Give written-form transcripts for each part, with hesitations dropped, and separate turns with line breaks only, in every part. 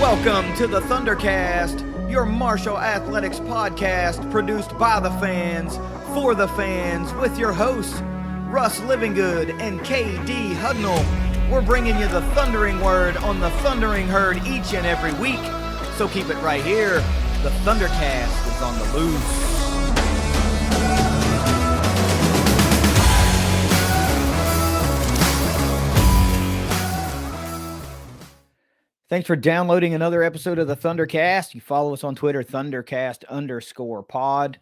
Welcome to the ThunderCast, your martial athletics podcast produced by the fans, for the fans, with your hosts, Russ Livingood and KD Hudnall. We're bringing you the thundering word on the thundering herd each and every week, so keep it right here. The ThunderCast is on the loose. Thanks for downloading another episode of the ThunderCast. You follow us on Twitter, ThunderCast_pod.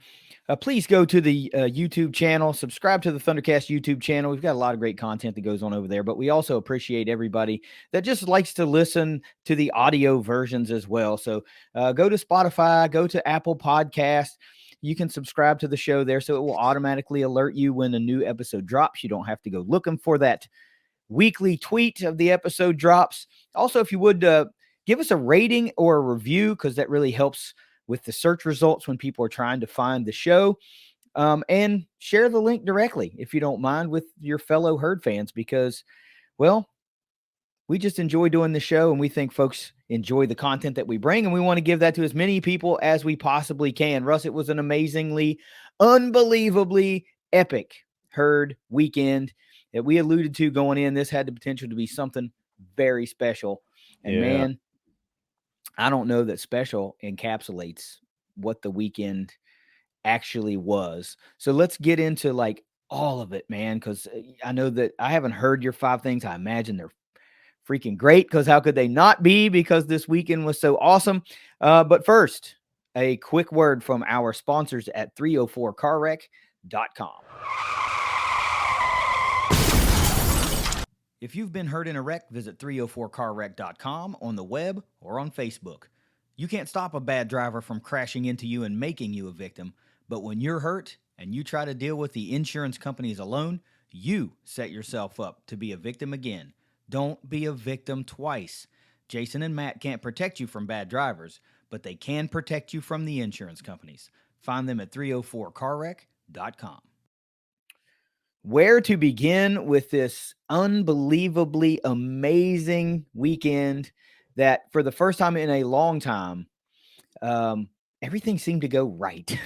Please go to the YouTube channel, subscribe to the ThunderCast YouTube channel. We've got a lot of great content that goes on over there, but we also appreciate everybody that just likes to listen to the audio versions as well. So go to Spotify, go to Apple Podcasts. You can subscribe to the show there, so it will automatically alert you when a new episode drops. You don't have to go looking for that weekly tweet of the episode drops. Also, if you would give us a rating or a review, because that really helps with the search results when people are trying to find the show, and share the link directly, if you don't mind, with your fellow herd fans, because, well, we just enjoy doing the show and we think folks enjoy the content that we bring, and we want to give that to as many people as we possibly can. Russ, it was an amazingly, unbelievably epic herd weekend that we alluded to going in. This had the potential to be something very special. And man, I don't know that special encapsulates what the weekend actually was. So let's get into like all of it, man, because I know that I haven't heard your 5 things. I imagine they're freaking great, because how could they not be, because this weekend was so awesome. But first, a quick word from our sponsors at 304carwreck.com. If you've been hurt in a wreck, visit 304carwreck.com on the web or on Facebook. You can't stop a bad driver from crashing into you and making you a victim, but when you're hurt and you try to deal with the insurance companies alone, you set yourself up to be a victim again. Don't be a victim twice. Jason and Matt can't protect you from bad drivers, but they can protect you from the insurance companies. Find them at 304carwreck.com. Where to begin with this unbelievably amazing weekend that, for the first time in a long time, everything seemed to go right.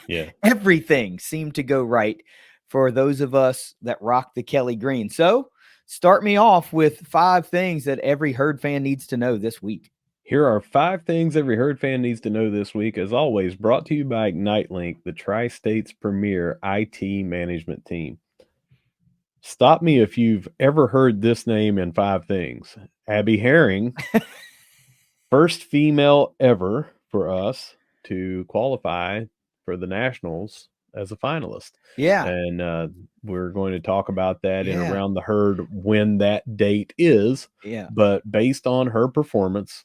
Yeah.
Everything seemed to go right for those of us that rock the Kelly Green. So start me off with 5 things that every herd fan needs to know this week.
Here are 5 things every herd fan needs to know this week, as always, brought to you by IgniteLink, the Tri-State's premier IT management team. Stop me if you've ever heard this name in 5 things. Abby Herring, first female ever for us to qualify for the Nationals as a finalist.
Yeah.
And we're going to talk about that in Around the Herd when that date is.
Yeah.
But based on her performance,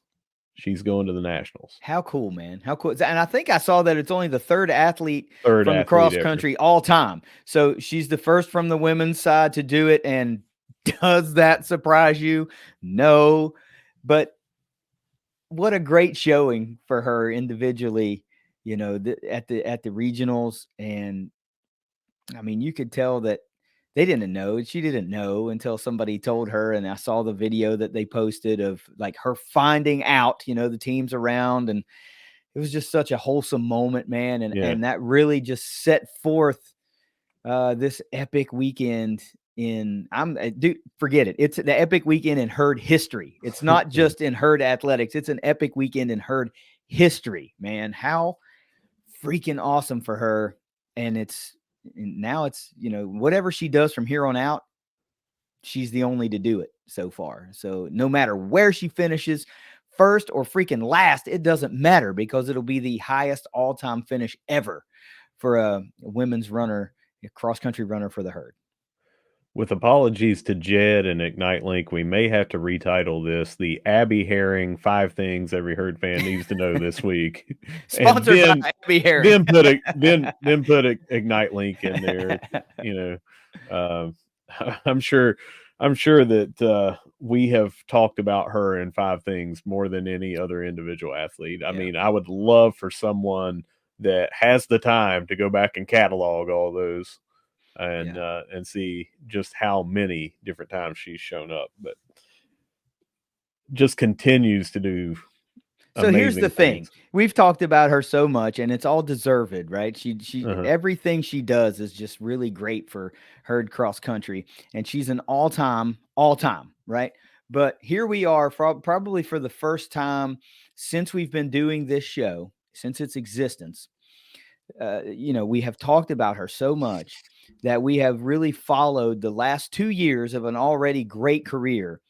she's going to the Nationals.
How cool, man. How cool. And I think I saw that it's only the third athlete from the cross country all time. So she's the first from the women's side to do it. And does that surprise you? No. But what a great showing for her individually, you know, at the regionals. And I mean, you could tell that they didn't know. She didn't know until somebody told her. And I saw the video that they posted of like her finding out, you know, the teams around. And it was just such a wholesome moment, man. And that really just set forth this epic weekend forget it. It's the epic weekend in herd history. It's not just in herd athletics. It's an epic weekend in herd history, man. How freaking awesome for her. And now it's, you know, whatever she does from here on out, she's the only to do it so far. So no matter where she finishes, first or freaking last, it doesn't matter, because it'll be the highest all-time finish ever for a women's runner, a cross-country runner for the herd.
With apologies to Jed and IgniteLink, we may have to retitle this the Abby Herring 5 Things Every Herd Fan Needs to Know This Week.
Sponsored by Abby Herring.
Then put IgniteLink in there. You know, I'm sure that we have talked about her in 5 things more than any other individual athlete. I mean, I would love for someone that has the time to go back and catalog all those and see just how many different times she's shown up, but just continues to do
So here's the
amazing
thing.
things.
We've talked about her so much and it's all deserved, right? She
Uh-huh.
everything she does is just really great for herd cross country and she's an all-time, right? But here we are probably for the first time since we've been doing this show, since its existence. We have talked about her so much that we have really followed the last 2 years of an already great career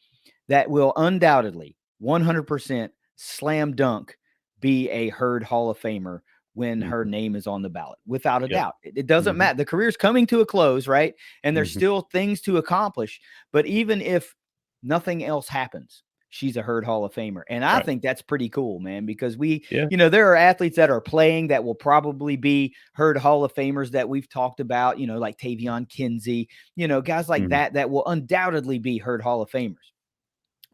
that will undoubtedly 100% slam dunk be a Herd Hall of Famer when her
Mhm.
name is on the ballot, without a
Yep.
doubt. It doesn't
Mhm.
matter. The career's coming to a close, right? And there's
Mhm.
still things to accomplish. But even if nothing else happens, she's a Herd Hall of Famer. And I
Right.
think that's pretty cool, man, because
Yeah.
there are athletes that are playing that will probably be Herd Hall of Famers that we've talked about, like Tavion Kinsey, guys like
Mhm.
that will undoubtedly be Herd Hall of Famers.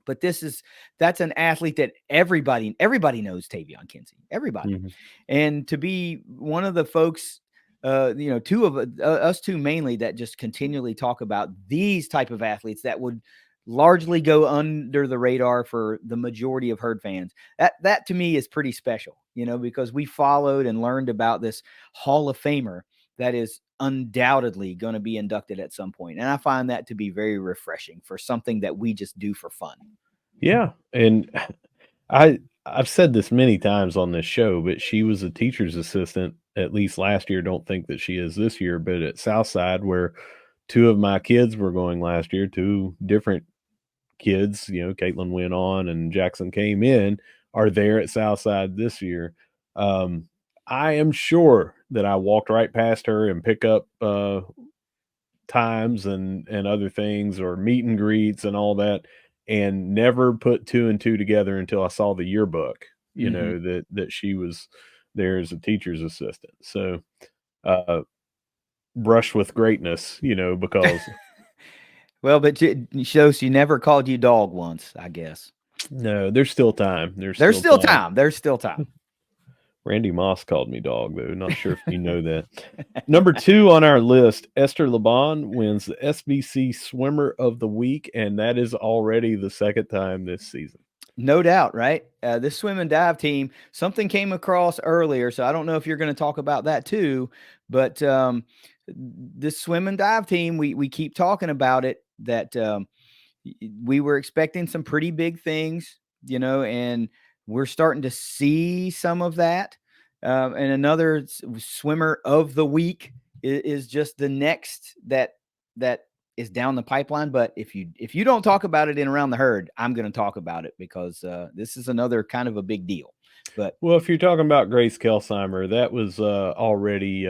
But that's an athlete that everybody knows Tavion Kinsey, everybody,
Mhm.
and to be one of the folks, two of us two mainly that just continually talk about these type of athletes that would largely go under the radar for the majority of herd fans. That to me is pretty special, because we followed and learned about this Hall of Famer that is undoubtedly going to be inducted at some point. And I find that to be very refreshing for something that we just do for fun.
Yeah, and I've said this many times on this show, but she was a teacher's assistant at least last year. Don't think that she is this year, but at Southside, where two of my kids were going last year, two different kids, Caitlin went on and Jackson came in, are there at Southside this year. Um, I am sure that I walked right past her and pick up times and other things or meet and greets and all that, and never put two and two together until I saw the yearbook,
Mm-hmm.
that she was there as a teacher's assistant. So, uh, brush with greatness, because
Well, but it shows she never called you dog once, I guess.
no, there's still time. There's
There's
still
still
time.
time. There's still time.
Randy Moss called me dog, though. Not sure if you know that. Number 2 on our list, Esther Laban wins the SBC Swimmer of the Week, and that is already the second time this season.
No doubt, right? This swim and dive team, something came across earlier, so I don't know if you're going to talk about that too, but this swim and dive team, we keep talking about it, that we were expecting some pretty big things, and we're starting to see some of that. And another swimmer of the week is just the next that is down the pipeline. But if you don't talk about it in Around the Herd, I'm going to talk about it because this is another kind of a big deal. But
Well, if you're talking about Grace Kelsheimer, that was already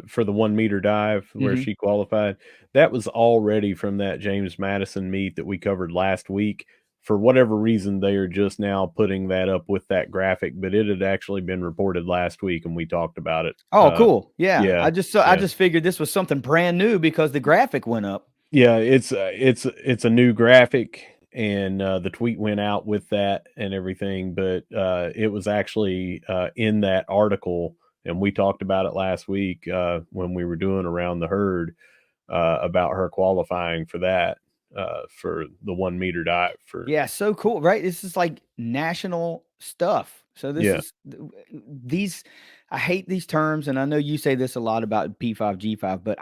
for the 1 meter dive where
mhm.
she qualified. That was already from that James Madison meet that we covered last week. For whatever reason, they are just now putting that up with that graphic, but it had actually been reported last week, and we talked about it.
Oh, cool. Yeah,
Yeah,
I
yeah.
just figured this was something brand new because the graphic went up.
Yeah, it's a new graphic, and the tweet went out with that and everything, but it was actually in that article, and we talked about it last week when we were doing Around the Herd about her qualifying for that for the 1 meter dive for
Yeah, so cool, right? This is like national stuff. So this
yeah,
is these. I hate these terms, and I know you say this a lot about P5 G5, but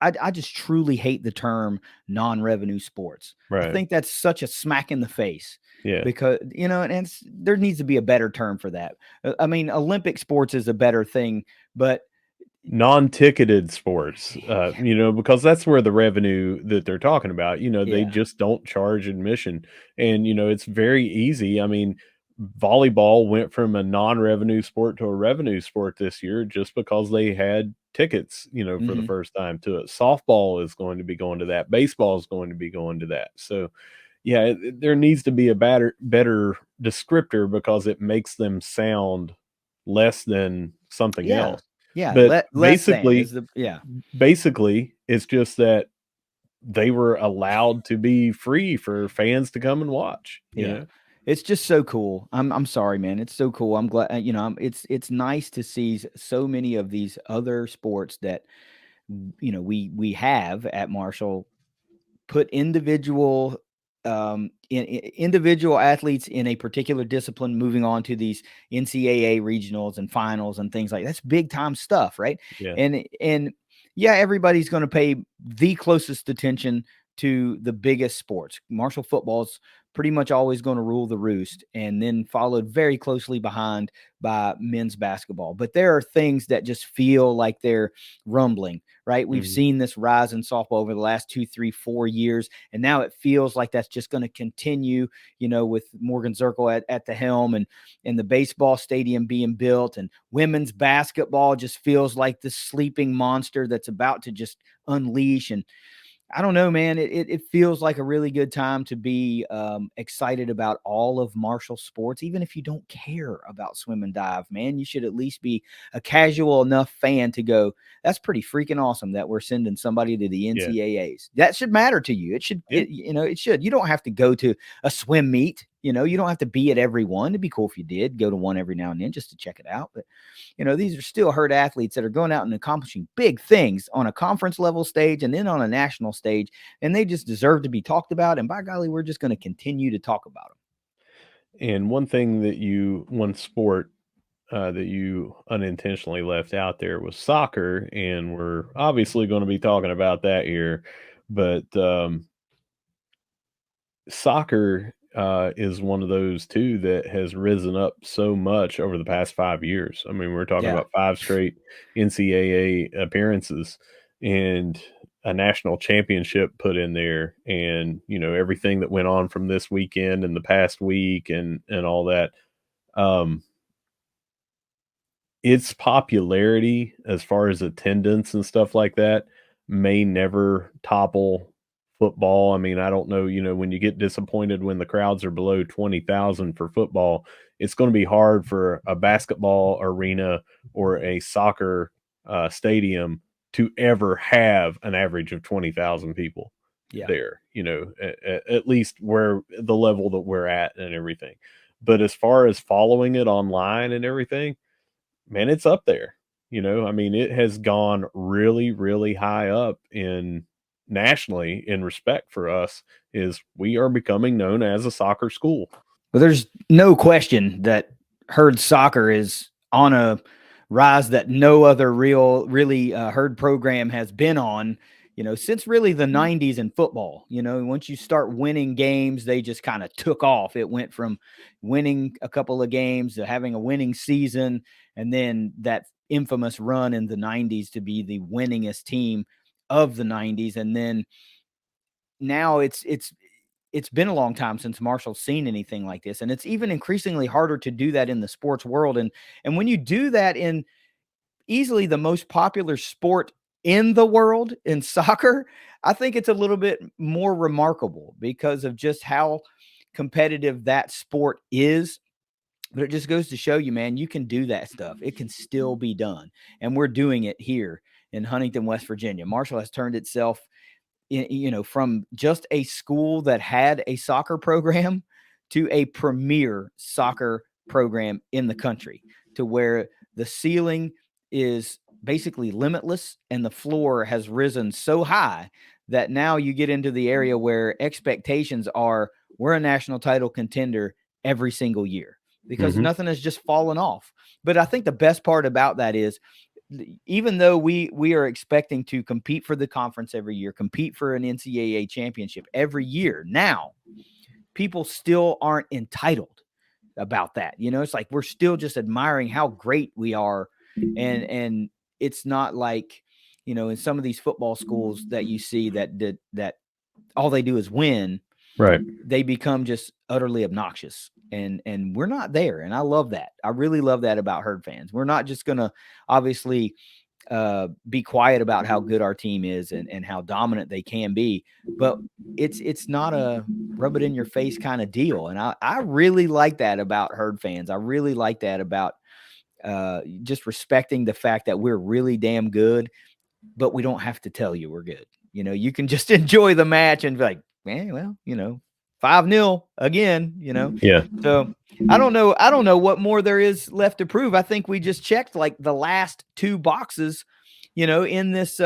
I just truly hate the term non-revenue sports. I
right,
think that's such a smack in the face
yeah.
because and there needs to be a better term for that. I mean, Olympic sports is a better thing, but
Non-ticketed sports, because that's where the revenue that they're talking about, they
yeah,
just don't charge admission. And, it's very easy. I mean, volleyball went from a non-revenue sport to a revenue sport this year just because they had tickets, for the
hmm
first time to it. Softball is going to be going to that. Baseball is going to be going to that. So, yeah, there needs to be a better descriptor because it makes them sound less than something
yeah,
else.
yeah.
But
Less than is the yeah.
basically, it's just that they were allowed to be free for fans to come and watch,
Yeah. It's just so cool. I'm sorry, man. It's so cool. I'm glad, it's nice to see so many of these other sports that we have at Marshall put individual individual athletes in a particular discipline moving on to these NCAA regionals and finals and things like that. That's big time stuff, right?
Yeah.
And yeah, everybody's going to pay the closest attention to the biggest sports. Martial football's pretty much always going to rule the roost, and then followed very closely behind by men's basketball. But there are things that just feel like they're rumbling, right? We've
Mhm.
seen this rise in softball over the last 2, 3, 4 years, and now it feels like that's just going to continue, with Morgan Zirkle at the helm, and the baseball stadium being built, and women's basketball just feels like this sleeping monster that's about to just unleash. And I don't know, man. It feels like a really good time to be excited about all of martial sports, even if you don't care about swim and dive, man. You should at least be a casual enough fan to go, that's pretty freaking awesome that we're sending somebody to the
Yeah.
NCAAs. That should matter to you. It should,
Yeah.
it should. You don't have to go to a swim meet. You don't have to be at every one. It'd be cool if you did go to one every now and then just to check it out. But these are still hurt athletes that are going out and accomplishing big things on a conference level stage and then on a national stage, and they just deserve to be talked about. And by golly, we're just going to continue to talk about them.
And one sport that you unintentionally left out there was soccer, and we're obviously going to be talking about that here. But soccer is one of those too that has risen up so much over the past 5 years. I mean, we're talking
Yeah.
about 5 straight NCAA appearances and a national championship put in there, and everything that went on from this weekend and the past week and all that. Um, its popularity as far as attendance and stuff like that may never topple football. I mean, I don't know, when you get disappointed when the crowds are below 20,000 for football, it's going to be hard for a basketball arena or a soccer stadium to ever have an average of 20,000 people
Yeah.
there, at least where the level that we're at and everything. But as far as following it online and everything, man, it's up there. I mean, it has gone really, really high up in nationally in respect for us is we are becoming known as a soccer school.
But there's no question that herd soccer is on a rise that no other really herd program has been on, since really the 90s in football. Once you start winning games, they just kind of took off. It went from winning a couple of games to having a winning season, and then that infamous run in the 90s to be the winningest team of the 90s. And then now it's been a long time since Marshall's seen anything like this, and it's even increasingly harder to do that in the sports world. And when you do that in easily the most popular sport in the world, in soccer, I think it's a little bit more remarkable because of just how competitive that sport is. But it just goes to show you, man, you can do that stuff. It can still be done, and we're doing it here in Huntington, West Virginia. Marshall has turned itself from just a school that had a soccer program to a premier soccer program in the country, to where the ceiling is basically limitless and the floor has risen so high that now you get into the area where expectations are we're a national title contender every single year because
Mm-hmm.
nothing has just fallen off. But I think the best part about that is even though we are expecting to compete for the conference every year, compete for an NCAA championship every year, now people still aren't entitled about that. It's like we're still just admiring how great we are, and it's not like in some of these football schools that you see that all they do is win.
Right.
They become just utterly obnoxious, and we're not there. And I love that. I really love that about herd fans. We're not just gonna obviously be quiet about how good our team is and how dominant they can be, but it's not a rub it in your face kind of deal. And I really like that about herd fans. I really like that about just respecting the fact that we're really damn good, but we don't have to tell you we're good. You can just enjoy the match and be like, man, well, 5-0 again,
Yeah.
So I don't know what more there is left to prove. I think we just checked like the last two boxes in this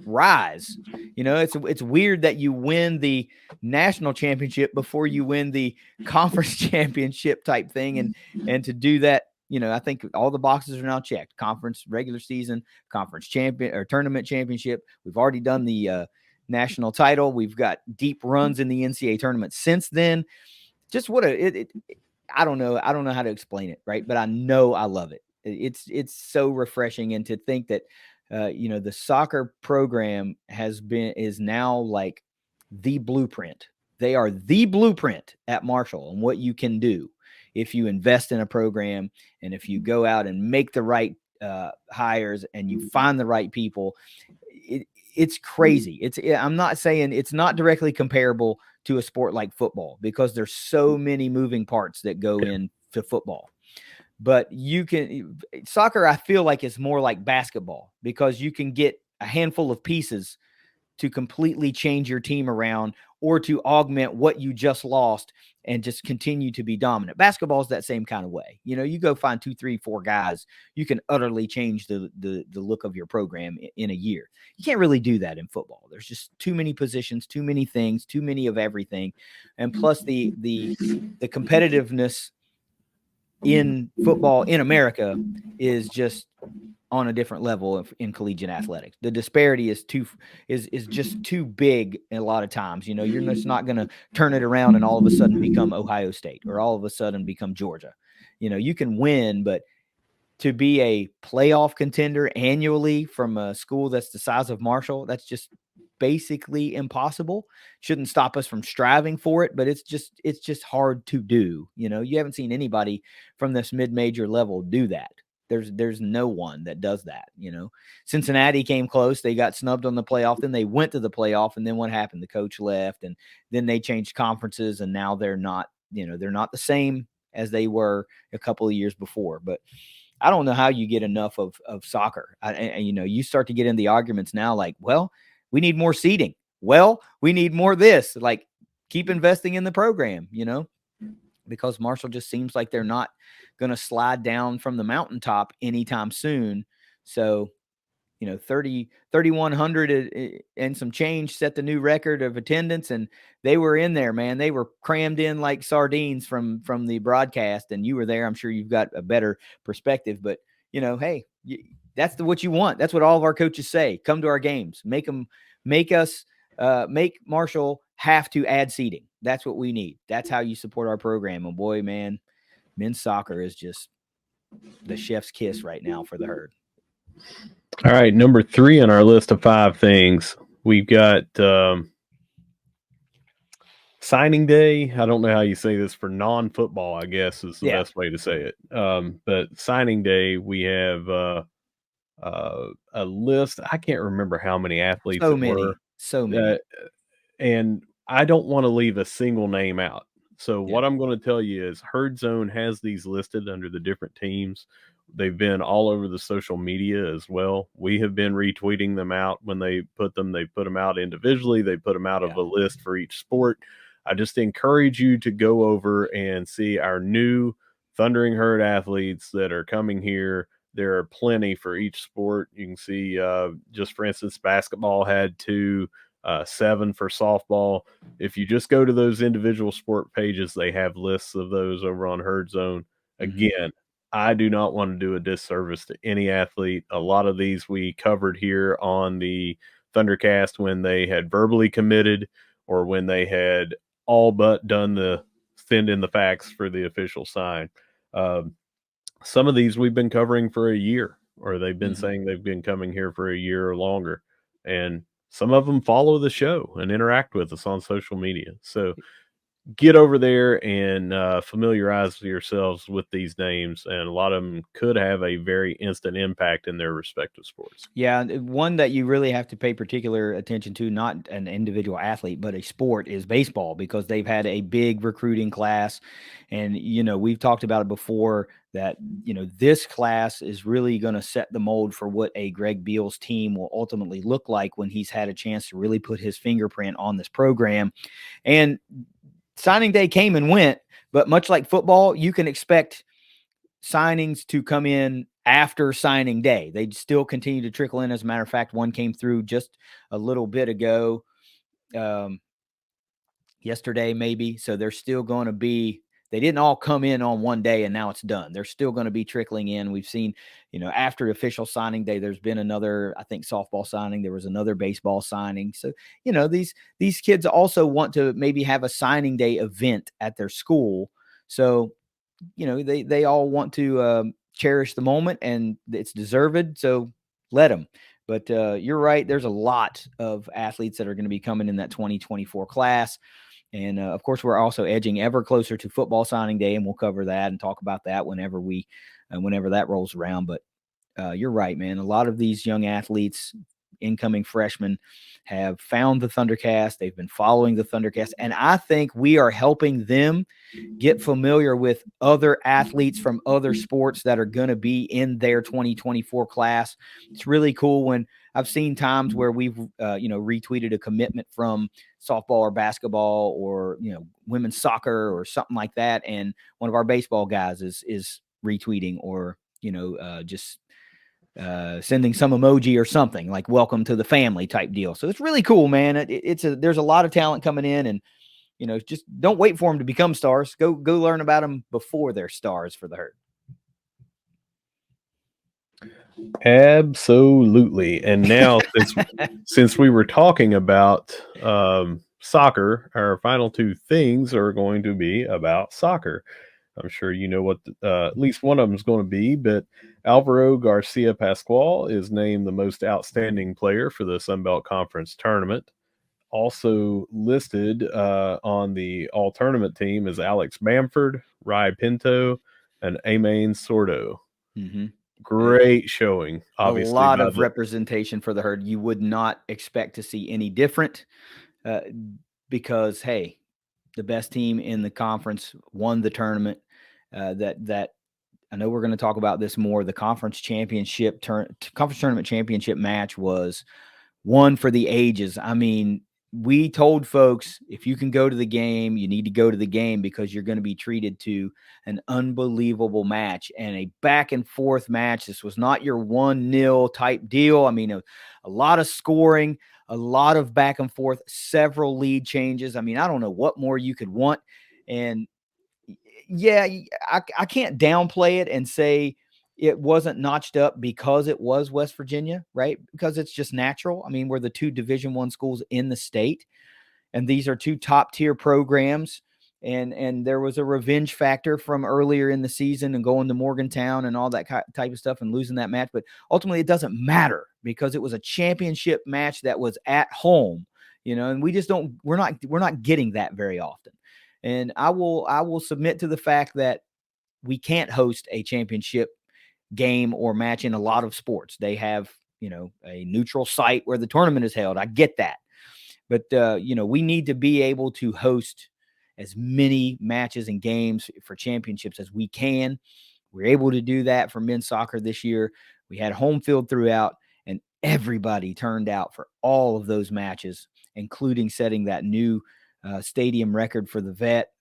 rise. It's weird that you win the national championship before you win the conference championship type thing, and to do that, I think all the boxes are now checked: conference regular season, conference champion or tournament championship. We've already done the national title. We've got deep runs in the NCAA tournament since then. Just what I don't know how to explain it, right? But I know I love it. It's so refreshing, and to think that the soccer program is now like the blueprint. They are the blueprint at Marshall and what you can do if you invest in a program, and if you go out and make the right hires and you find the right people. It's crazy. I'm not saying it's not directly comparable to a sport like football, because there's so many moving parts that go into football. But soccer, I feel like, is more like basketball, because you can get a handful of pieces to completely change your team around, or to augment what you just lost and just continue to be dominant. Basketball is that same kind of way. You go find 2, 3, 4 guys, you can utterly change the look of your program in a year. You can't really do that in football. There's just too many positions, too many things, too many of everything. And plus the competitiveness in football in America is just on a different level in collegiate athletics. The disparity is just too big a lot of times. You're just not going to turn it around and all of a sudden become Ohio State, or all of a sudden become Georgia. You can win, but to be a playoff contender annually from a school that's the size of Marshall, that's just basically impossible. Shouldn't stop us from striving for it, but it's just hard to do. You haven't seen anybody from this mid-major level do that. There's no one that does that. Cincinnati came close. They got snubbed on the playoff. Then they went to the playoff. And then what happened? The coach left, and then they changed conferences, and now they're not the same as they were a couple of years before. But I don't know how you get enough of soccer. You start to get in the arguments now, like, well, we need more seating. Well, we need more this. Like, keep investing in the program, because Marshall just seems like they're not going to slide down from the mountaintop anytime soon. So, 3,100 and some change set the new record of attendance, and they were in there, man. They were crammed in like sardines from the broadcast, and you were there. I'm sure you've got a better perspective, but hey, that's what you want. That's what all of our coaches say. Come to our games, make Marshall have to add seating. That's what we need. That's how you support our program. And boy, man, men's soccer is just the chef's kiss right now for the Herd.
All right, number 3 on our list of 5 things, we've got signing day. I don't know how you say this for non-football, I guess is the best way to say it. But signing day, we have a list. I can't remember how many athletes
So many.
And I don't want to leave a single name out. So what I'm going to tell you is Herd Zone has these listed under the different teams. They've been all over the social media as well. We have been retweeting them out when they put them. They put them out individually. They put them out of a list for each sport. I just encourage you to go over and see our new Thundering Herd athletes that are coming here. There are plenty for each sport. You can see, just for instance, basketball had 2, 7 for softball. If you just go to those individual sport pages, they have lists of those over on Herd Zone. Again, I do not want to do a disservice to any athlete. A lot of these we covered here on the ThunderCast when they had verbally committed, or when they had all but done the send in the facts for the official sign. Some of these we've been covering for a year, or they've been saying they've been coming here for a year or longer. And some of them follow the show and interact with us on social media. So get over there and familiarize yourselves with these names, and a lot of them could have a very instant impact in their respective sports.
Yeah, one that you really have to pay particular attention to, not an individual athlete, but a sport, is baseball, because they've had a big recruiting class. And, we've talked about it before that, this class is really going to set the mold for what a Greg Beal's team will ultimately look like when he's had a chance to really put his fingerprint on this program. And signing day came and went, but much like football, you can expect signings to come in after signing day. They still continue to trickle in. As a matter of fact, one came through just a little bit ago, yesterday maybe. So they're still going to be. They didn't all come in on one day and now it's done. They're still going to be trickling in. We've seen, after official signing day, there's been another, I think, softball signing. There was another baseball signing. So, these kids also want to maybe have a signing day event at their school. So, they all want to cherish the moment, and it's deserved. So let them. But you're right. There's a lot of athletes that are going to be coming in that 2024 class. And of course, we're also edging ever closer to football signing day, and we'll cover that and talk about that whenever that rolls around. But you're right, man. A lot of these young athletes, incoming freshmen, have found the ThunderCast. They've been following the ThunderCast, and I think we are helping them get familiar with other athletes from other sports that are going to be in their 2024 class. It's really cool when I've seen times where we've retweeted a commitment from softball or basketball or women's soccer or something like that, and one of our baseball guys is retweeting or just sending some emoji or something like "welcome to the family" type deal. So it's really cool, man. There's a lot of talent coming in, and just don't wait for them to become stars. Go learn about them before they're stars for the herd.
Absolutely. And now, since we were talking about soccer, our final two things are going to be about soccer. I'm sure you know what at least one of them is going to be, but Alvaro Garcia Pascual is named the most outstanding player for the Sun Belt Conference tournament. Also listed on the all-tournament team is Alex Bamford, Rai Pinto, and Amain Sordo.
Mm-hmm.
Great showing, obviously.
A lot of representation for the herd. You would not expect to see any different because, hey, the best team in the conference won the tournament. That I know we're going to talk about this more. The conference tournament championship match was one for the ages. I mean, we told folks, if you can go to the game, you need to go to the game because you're going to be treated to an unbelievable match and a back and forth match. This was not your 1-0 type deal. I mean, a lot of scoring, a lot of back and forth, several lead changes. I mean, I don't know what more you could want. And yeah, I can't downplay it and say it wasn't notched up because it was West Virginia, right? Because it's just natural. I mean, we're the two Division I schools in the state, and these are two top tier programs. And there was a revenge factor from earlier in the season and going to Morgantown and all that type of stuff and losing that match. But ultimately, it doesn't matter because it was a championship match that was at home, and we're not getting that very often. And I will submit to the fact that we can't host a championship game or match in a lot of sports. They have, a neutral site where the tournament is held. I get that. But, we need to be able to host as many matches and games for championships as we can. We're able to do that for men's soccer this year. We had home field throughout, and everybody turned out for all of those matches, including setting that new stadium record for the Vet.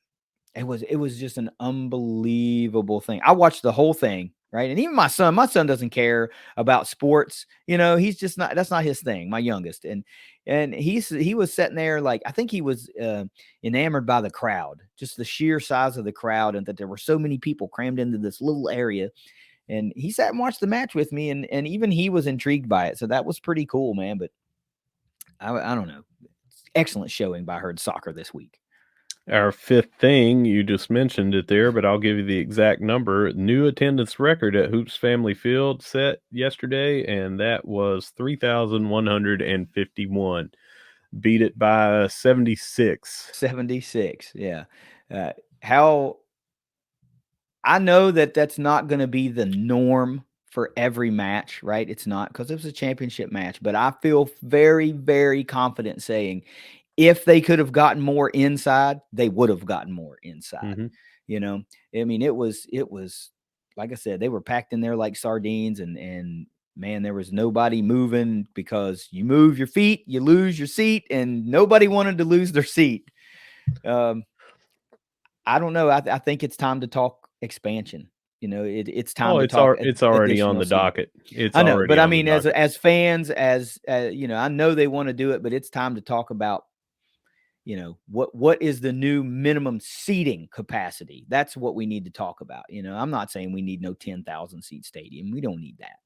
It was just an unbelievable thing. I watched the whole thing, right? And even my son doesn't care about sports. He's just not, that's not his thing, my youngest. And he was sitting there like, I think he was enamored by the crowd, just the sheer size of the crowd, and that there were so many people crammed into this little area. And he sat and watched the match with me, and even he was intrigued by it. So that was pretty cool, man. But I don't know. Excellent showing by Herd Soccer this week.
Our fifth thing, you just mentioned it there, but I'll give you the exact number. New attendance record at Hoops Family Field set yesterday, and that was 3,151. Beat it by 76.
76, yeah. How I know that's not going to be the norm for every match, right? It's not, because it was a championship match, but I feel very, very confident saying if they could have gotten more inside, they would have gotten more inside.
Mm-hmm.
I mean, it was like I said, they were packed in there like sardines, and man, there was nobody moving, because you move your feet, you lose your seat, and nobody wanted to lose their seat. I don't know. I think it's time to talk expansion. it's time
Oh,
to talk
it's already on
additional
the
seating.
docket. It's
I know, but
already
I
on the
mean, as
docket.
fans, I know they want to do it, but it's time to talk about, what is the new minimum seating capacity? That's what we need to talk about. I'm not saying we need no 10,000 seat stadium. We don't need that,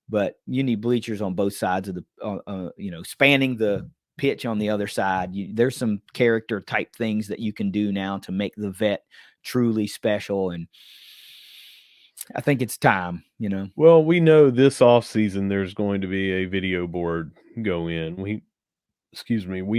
but you need bleachers on both sides of the, spanning the pitch on the other side. There's some character type things that you can do now to make the vet truly special, and I think it's time.
Well, we know this off season there's going to be a video board go in. We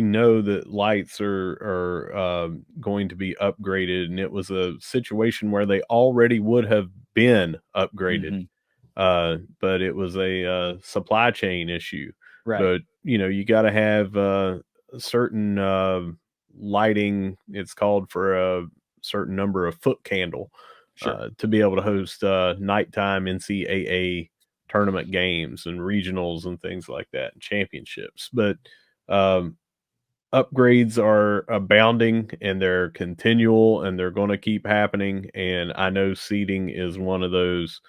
know that lights are going to be upgraded, and it was a situation where they already would have been upgraded, but it was a supply chain issue.
Right.
But you got to have certain lighting. It's called for a certain number of foot candle
Sure.
to be able to host nighttime NCAA tournament games and regionals and things like that, and championships. But um, upgrades are abounding, and they're continual, and they're going to keep happening. And I know seating is one of those.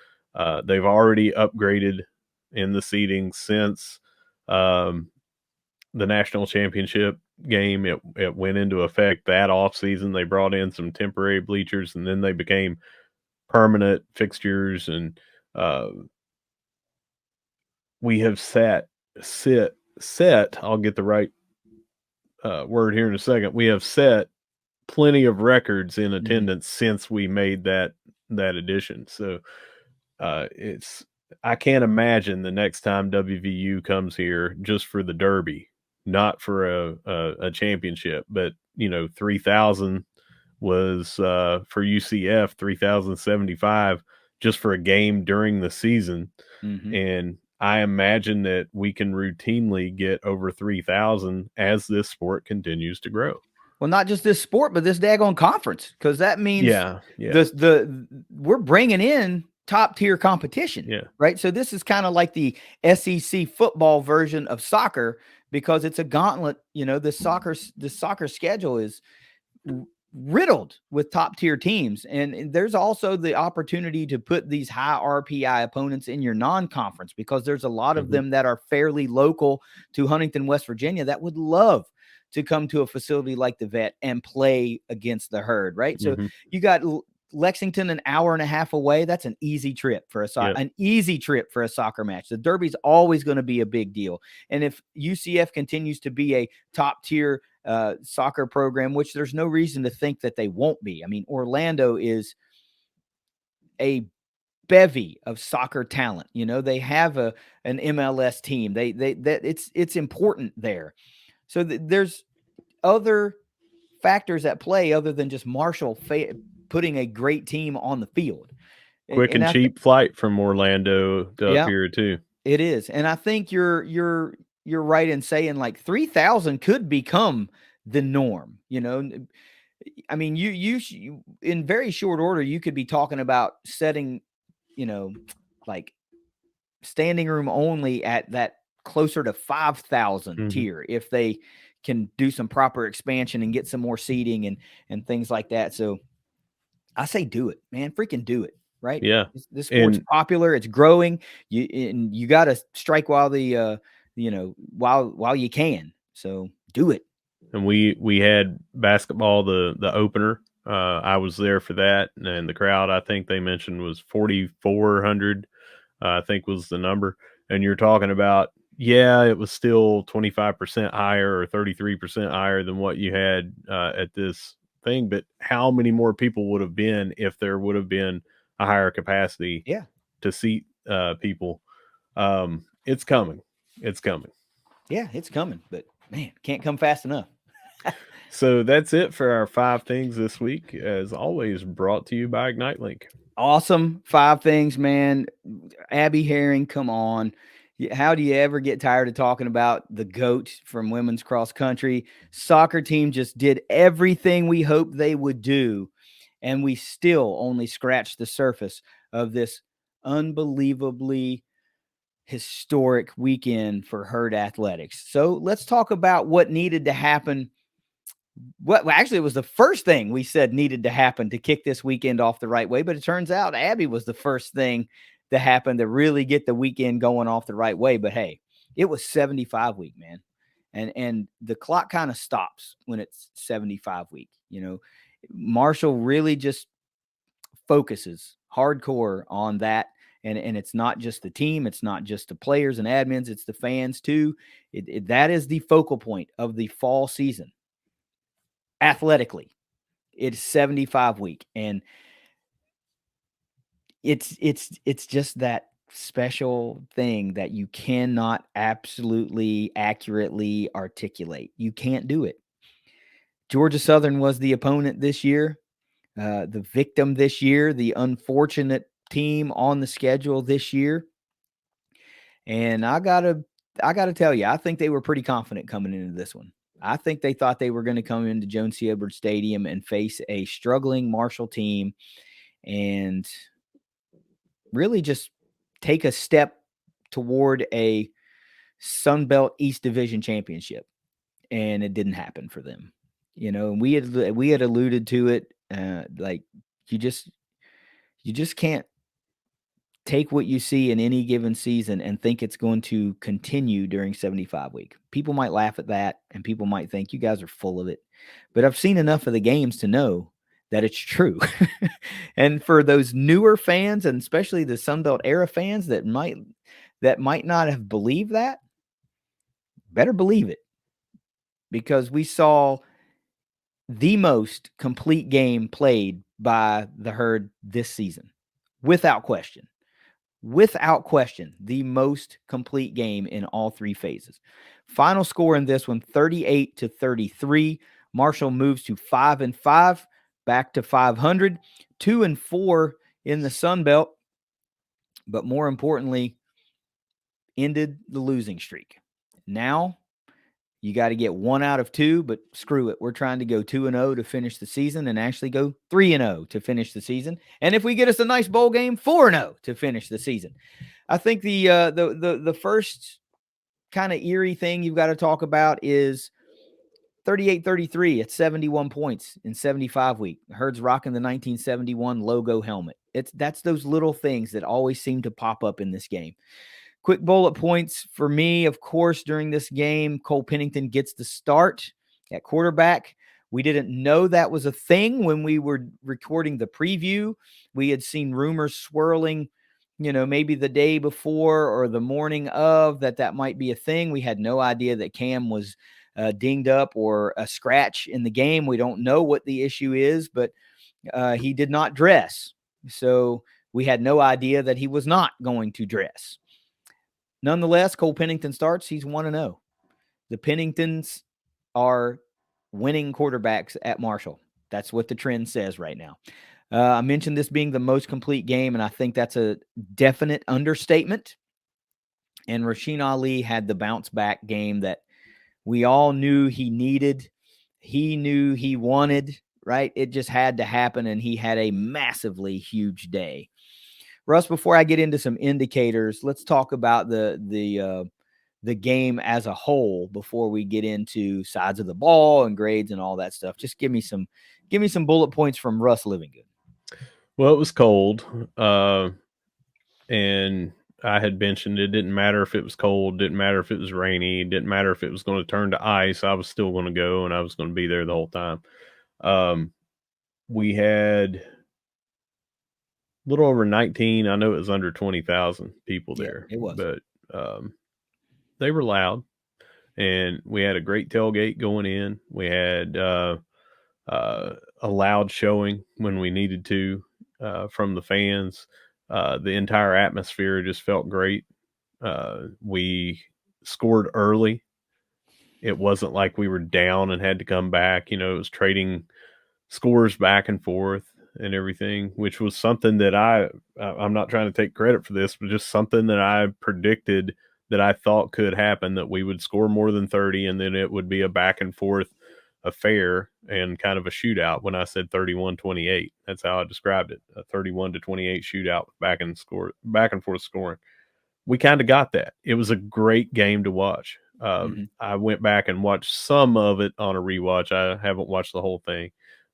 They've already upgraded in the seating since the national championship game. It went into effect that off season. They brought in some temporary bleachers, and then they became permanent fixtures. And we have set. I'll get the right word here in a second. We have set plenty of records in attendance since we made that addition. So it's I can't imagine the next time WVU comes here just for the Derby, not for a championship, but 3,000 was for UCF, 3,075 just for a game during the season. And I imagine that we can routinely get over 3,000 as this sport continues to grow.
Well, not just this sport, but this daggone conference, because that means we're bringing in top tier competition, right? So this is kind of like the SEC football version of soccer, because it's a gauntlet. The soccer schedule is riddled with top tier teams, and there's also the opportunity to put these high RPI opponents in your non-conference, because there's a lot of them that are fairly local to Huntington, West Virginia, that would love to come to a facility like the Vet and play against the Herd, right? So you got Lexington an hour and a half away. That's an easy trip for an easy trip for a soccer match. The Derby's always going to be a big deal. And if UCF continues to be a top tier soccer program, which there's no reason to think that they won't be. I mean, Orlando is a bevy of soccer talent. They have an MLS team. It's important there. So there's other factors at play other than just Marshall putting a great team on the field.
Quick and cheap flight from Orlando to up here too.
It is, and I think you're right in saying like 3,000 could become the norm. I mean, you in very short order you could be talking about setting, like standing room only at that closer to 5,000 tier if they can do some proper expansion and get some more seating and things like that. So I say do it, man. Freaking do it, right?
Yeah.
This sport's popular. It's growing. You got to strike while while you can. So do it.
And we had basketball, the opener. I was there for that, and the crowd, I think they mentioned, was 4,400. I think was the number. And you're talking about, it was still 25% higher or 33% higher than what you had at this thing. But how many more people would have been if there would have been a higher capacity to seat people? It's coming. It's coming.
Yeah, it's coming. But, man, can't come fast enough.
So that's it for our 5 things this week. As always, brought to you by Ignite Link.
Awesome 5 things, man. Abby Herring, come on. How do you ever get tired of talking about the GOAT from women's cross country? Soccer team just did everything we hoped they would do, and we still only scratched the surface of this unbelievably historic weekend for Herd athletics. So let's talk about what needed to happen Well, actually, it was the first thing we said needed to happen to kick this weekend off the right way. But it turns out Abby was the first thing to happen to really get the weekend going off the right way. But hey, it was 75 week, man. And the clock kind of stops when it's 75 week. You know, Marshall really just focuses hardcore on that. And it's not just the team, it's not just the players and admins, it's the fans too. That is the focal point of the fall season. Athletically, it's 75 week, and it's just that special thing that you cannot absolutely accurately articulate. You can't do it. Georgia Southern was the opponent this year, the victim this year, the unfortunate team on the schedule this year. And I gotta tell you, I think they were pretty confident coming into this one. I think they thought they were going to come into Joan C. Edwards Stadium and face a struggling Marshall team and really just take a step toward a Sun Belt East Division championship. And it didn't happen for them. You know, and we had alluded to it. Like you just can't take what you see in any given season and think it's going to continue during 75 week. People might laugh at that and people might think you guys are full of it. But I've seen enough of the games to know that it's true. And for those newer fans and especially the Sunbelt era fans that might not have believed that, better believe it. Because we saw the most complete game played by the Herd this season, without question. Without question, the most complete game in all three phases. Final score in this one, 38-33. Marshall moves to 5-5, back to 500, 2-4 in the Sun Belt, but more importantly, ended the losing streak. Now you got to get 1 out of 2, but screw it. We're trying to go 2-0 to finish the season and actually go 3-0 to finish the season. And if we get us a nice bowl game, 4-0 to finish the season. I think the first kind of eerie thing you've got to talk about is 38-33 at 71 points in 75 week. Herd's rocking the 1971 logo helmet. That's those little things that always seem to pop up in this game. Quick bullet points for me, of course, during this game. Cole Pennington gets the start at quarterback. We didn't know that was a thing when we were recording the preview. We had seen rumors swirling, maybe the day before or the morning of that might be a thing. We had no idea that Cam was dinged up or a scratch in the game. We don't know what the issue is, but he did not dress. So we had no idea that he was not going to dress. Nonetheless, Cole Pennington starts. He's 1-0. The Penningtons are winning quarterbacks at Marshall. That's what the trend says right now. I mentioned this being the most complete game, and I think that's a definite understatement. And Rasheen Ali had the bounce back game that we all knew he needed. He knew he wanted, right? It just had to happen, and he had a massively huge day. Russ, before I get into some indicators, let's talk about the game as a whole before we get into sides of the ball and grades and all that stuff. Just give me some bullet points from Russ Livingood.
Well, it was cold, and I had mentioned it didn't matter if it was cold, didn't matter if it was rainy, didn't matter if it was going to turn to ice. I was still going to go, and I was going to be there the whole time. We had little over 19. I know it was under 20,000 people there.
Yeah, it was.
But they were loud, and we had a great tailgate going in. We had a loud showing when we needed to from the fans. The entire atmosphere just felt great. We scored early. It wasn't like we were down and had to come back. It was trading scores back and forth and everything, which was something that I'm not trying to take credit for this, but just something that I predicted that I thought could happen, that we would score more than 30 and then it would be a back and forth affair and kind of a shootout. When I said 31-28, that's how I described it, a 31-28 shootout, back and forth scoring. We kind of got that. It was a great game to watch. I went back and watched some of it on a rewatch. I haven't watched the whole thing,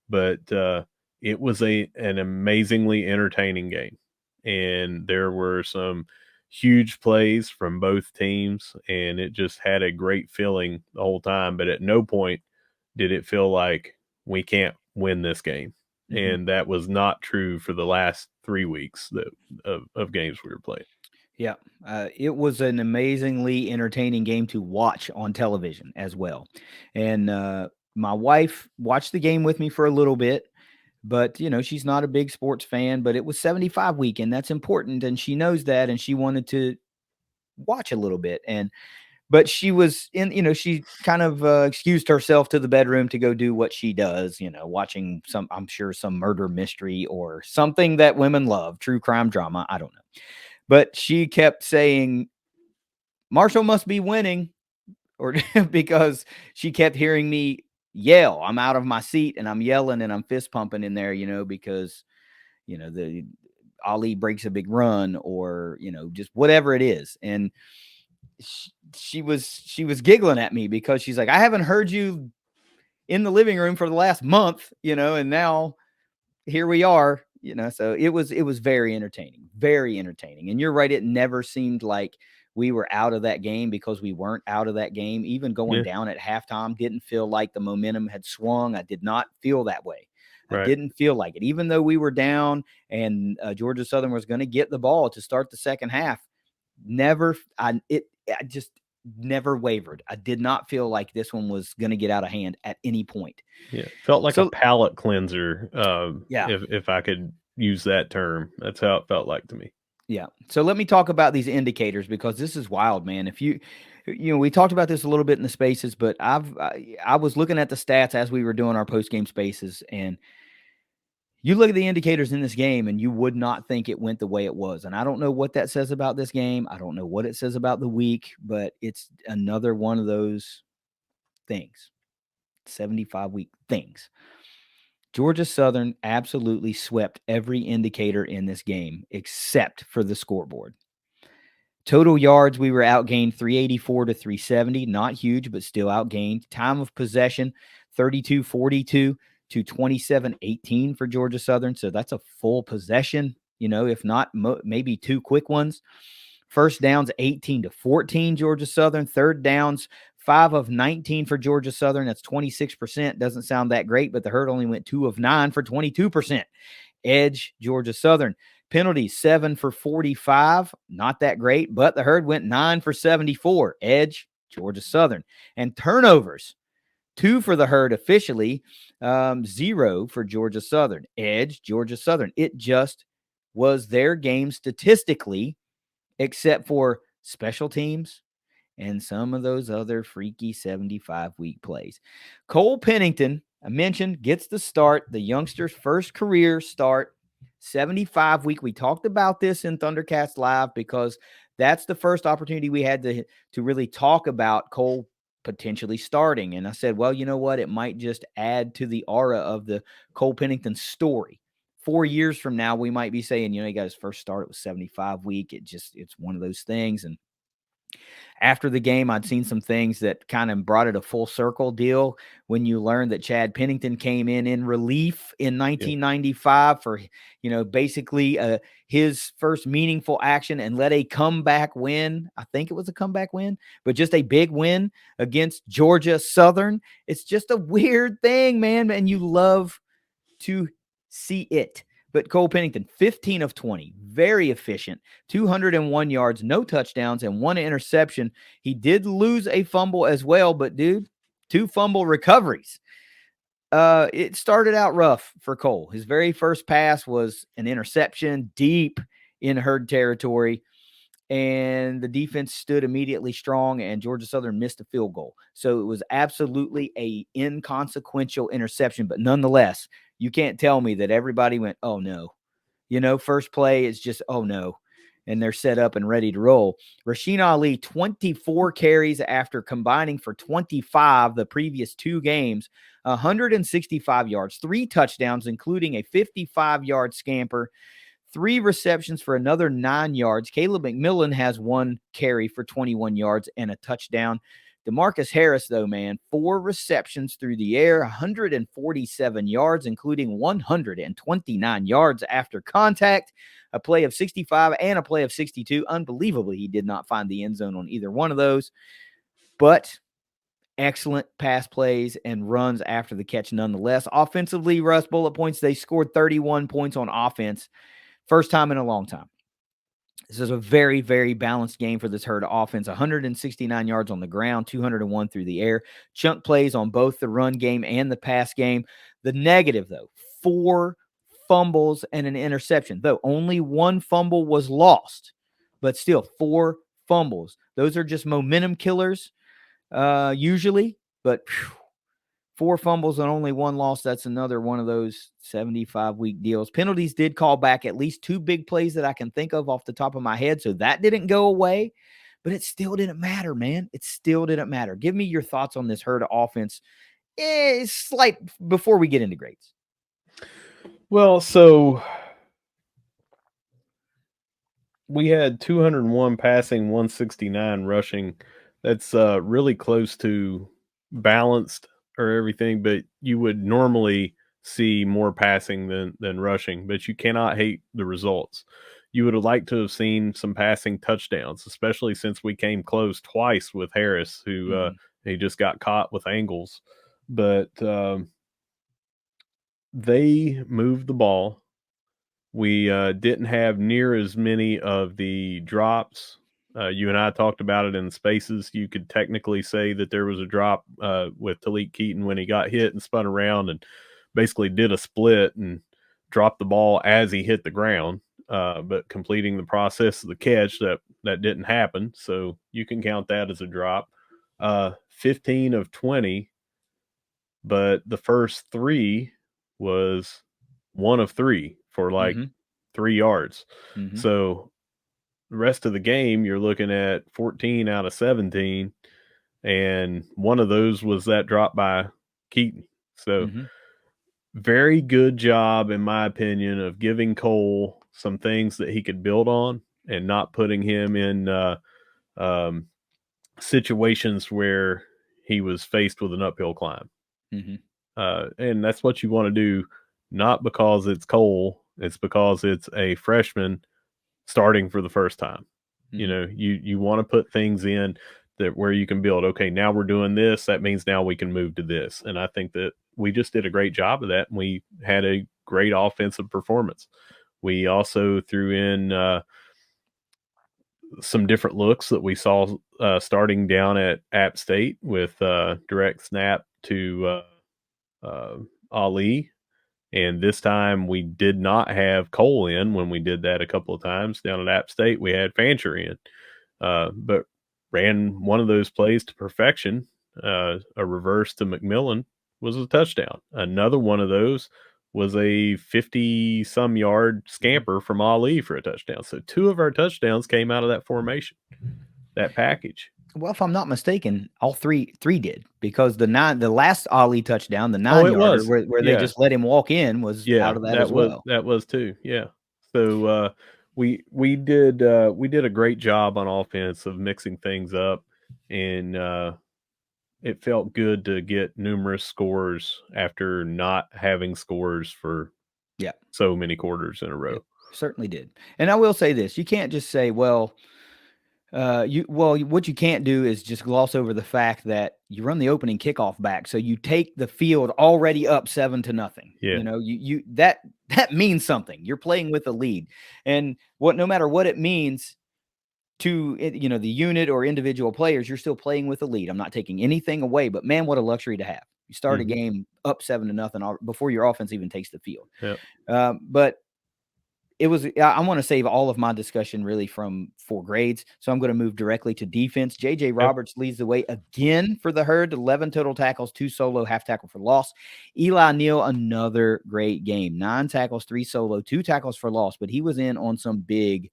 but it was an amazingly entertaining game, and there were some huge plays from both teams, and it just had a great feeling the whole time. But at no point did it feel like we can't win this game. And that was not true for the last 3 weeks of games we were playing.
Yeah, it was an amazingly entertaining game to watch on television as well. And my wife watched the game with me for a little bit, but she's not a big sports fan. But it was 75 weekend. That's important, and she knows that, and she wanted to watch a little bit. But she was she kind of excused herself to the bedroom to go do what she does. Watching I'm sure some murder mystery or something that women love, true crime drama. I don't know. But she kept saying, Marshall must be winning, or because she kept hearing me yell. I'm out of my seat and I'm yelling and I'm fist pumping in there, because, the Ali breaks a big run or, just whatever it is. And she was giggling at me because she's like, I haven't heard you in the living room for the last month, and now here we are, so it was very entertaining, very entertaining. And you're right, it never seemed like we were out of that game because we weren't out of that game. Even going down at halftime didn't feel like the momentum had swung. I did not feel that way. I didn't feel like it, even though we were down and Georgia Southern was going to get the ball to start the second half. I just never wavered. I did not feel like this one was going to get out of hand at any point.
Yeah, felt like a palate cleanser.
Yeah,
if I could use that term, that's how it felt like to me.
Yeah. So let me talk about these indicators because this is wild, man. If we talked about this a little bit in the spaces, but I was looking at the stats as we were doing our post game spaces, and you look at the indicators in this game and you would not think it went the way it was. And I don't know what that says about this game. I don't know what it says about the week, but it's another one of those things, 75-week things. Georgia Southern absolutely swept every indicator in this game except for the scoreboard. Total yards, we were outgained 384 to 370. Not huge, but still outgained. Time of possession, 32-42 to 27-18 for Georgia Southern. So that's a full possession, if not maybe two quick ones. First downs, 18-14, Georgia Southern. Third downs, 5 of 19 for Georgia Southern. That's 26%. Doesn't sound that great, but the Herd only went 2 of 9 for 22%. Edge, Georgia Southern. Penalties, 7 for 45. Not that great, but the Herd went 9 for 74. Edge, Georgia Southern. And turnovers, 2 for the Herd officially, 0 for Georgia Southern. Edge, Georgia Southern. It just was their game statistically, except for special teams and some of those other freaky 75-week plays. Cole Pennington, I mentioned, gets the start, the youngster's first career start, 75-week. We talked about this in ThunderCast Live because that's the first opportunity we had to really talk about Cole potentially starting. And I said, well, you know what? It might just add to the aura of the Cole Pennington story. 4 years from now, we might be saying, he got his first start. It was 75-week. It's one of those things. And after the game, I'd seen some things that kind of brought it a full circle deal when you learned that Chad Pennington came in relief in 1995 for, basically his first meaningful action and led a comeback win. I think it was a comeback win, but just a big win against Georgia Southern. It's just a weird thing, man, and you love to see it. But Cole Pennington, 15 of 20, very efficient, 201 yards, no touchdowns, and 1 interception. He did lose a fumble as well, but dude, 2 fumble recoveries. It started out rough for Cole. His very first pass was an interception deep in Herd territory, and the defense stood immediately strong, and Georgia Southern missed a field goal. So it was absolutely a inconsequential interception, but nonetheless, you can't tell me that everybody went, oh, no. First play is just, oh, no. And they're set up and ready to roll. Rasheen Ali, 24 carries after combining for 25 the previous 2 games, 165 yards, 3 touchdowns, including a 55-yard scamper, 3 receptions for another 9 yards. Caleb McMillan has 1 carry for 21 yards and a touchdown. DeMarcus Harris, though, man, 4 receptions through the air, 147 yards, including 129 yards after contact, a play of 65 and a play of 62. Unbelievably, he did not find the end zone on either one of those. But excellent pass plays and runs after the catch nonetheless. Offensively, Russ, bullet points, they scored 31 points on offense. First time in a long time. This is a very, very balanced game for this Herd offense. 169 yards on the ground, 201 through the air. Chunk plays on both the run game and the pass game. The negative, though, 4 fumbles and an interception, though only 1 fumble was lost, but still 4 fumbles. Those are just momentum killers usually, but 4 fumbles and only 1 loss. That's another one of those 75-week deals. Penalties did call back at least 2 big plays that I can think of off the top of my head, so that didn't go away, but it still didn't matter, man. It still didn't matter. Give me your thoughts on this Herd offense. Slight before we get into grades.
Well, so we had 201 passing, 169 rushing. That's really close to balanced or everything, but you would normally see more passing than rushing, but you cannot hate the results. You would have liked to have seen some passing touchdowns, especially since we came close twice with Harris, who he just got caught with angles. But they moved the ball. We didn't have near as many of the drops. You and I talked about it in spaces. You could technically say that there was a drop with Talik Keaton when he got hit and spun around and basically did a split and dropped the ball as he hit the ground, but completing the process of the catch, that didn't happen. So you can count that as a drop. 15 of 20, but the first 3 was 1 of 3 for like 3 yards. So the rest of the game, you're looking at 14 out of 17, and one of those was that drop by Keaton. So very good job, in my opinion, of giving Cole some things that he could build on and not putting him in situations where he was faced with an uphill climb. And that's what you want to do, not because it's Cole, it's because it's a freshman starting for the first time. You know, you want to put things in that where you can build, okay, now we're doing this, that means now we can move to this. And I think that we just did a great job of that, and we had a great offensive performance. We also threw in some different looks that we saw starting down at App State with direct snap to Ali. And this time we did not have Cole in. When we did that a couple of times down at App State, we had Fancher in, but ran one of those plays to perfection. A reverse to McMillan was a touchdown. Another one of those was a 50-some yard scamper from Ali for a touchdown. So 2 of our touchdowns came out of that formation, that package.
Well, if I'm not mistaken, all three did, because the last Ali touchdown, the 9-yarder where they just let him walk in, was out of that as well.
That was too, yeah. So we did a great job on offense of mixing things up, and it felt good to get numerous scores after not having scores for so many quarters in a row.
Certainly did. And I will say this: you can't just say, well. What you can't do is just gloss over the fact that you run the opening kickoff back, so you take the field already up 7-0.
Yeah.
You know, that means something. You're playing with a lead, and no matter what it means to the unit or individual players, you're still playing with a lead. I'm not taking anything away, but man, what a luxury to have. You start a game up 7-0 before your offense even takes the field.
Yep.
But it was, I want to save all of my discussion really for grades. So I'm going to move directly to defense. JJ Roberts leads the way again for the Herd, 11 total tackles, 2 solo, half tackle for loss. Eli Neal, another great game, 9 tackles, 3 solo, 2 tackles for loss, but he was in on some big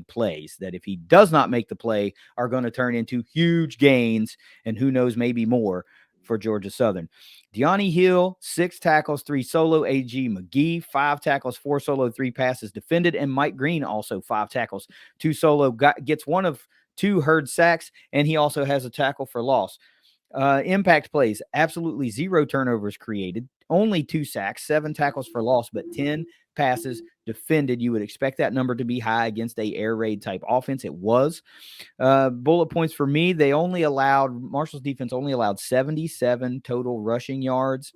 plays that, if he does not make the play, are going to turn into huge gains, and who knows, maybe more for Georgia Southern. Deani Hill, 6 tackles, 3 solo. A.G. McGee, 5 tackles, 4 solo, 3 passes defended. And Mike Green, also 5 tackles, 2 solo. Gets one of 2 Hurd sacks, and he also has a tackle for loss. Impact plays, absolutely 0 turnovers created, only 2 sacks, 7 tackles for loss, but 10 passes defended. You would expect that number to be high against a air raid type offense. It was. Bullet points for me, Marshall's defense only allowed 77 total rushing yards.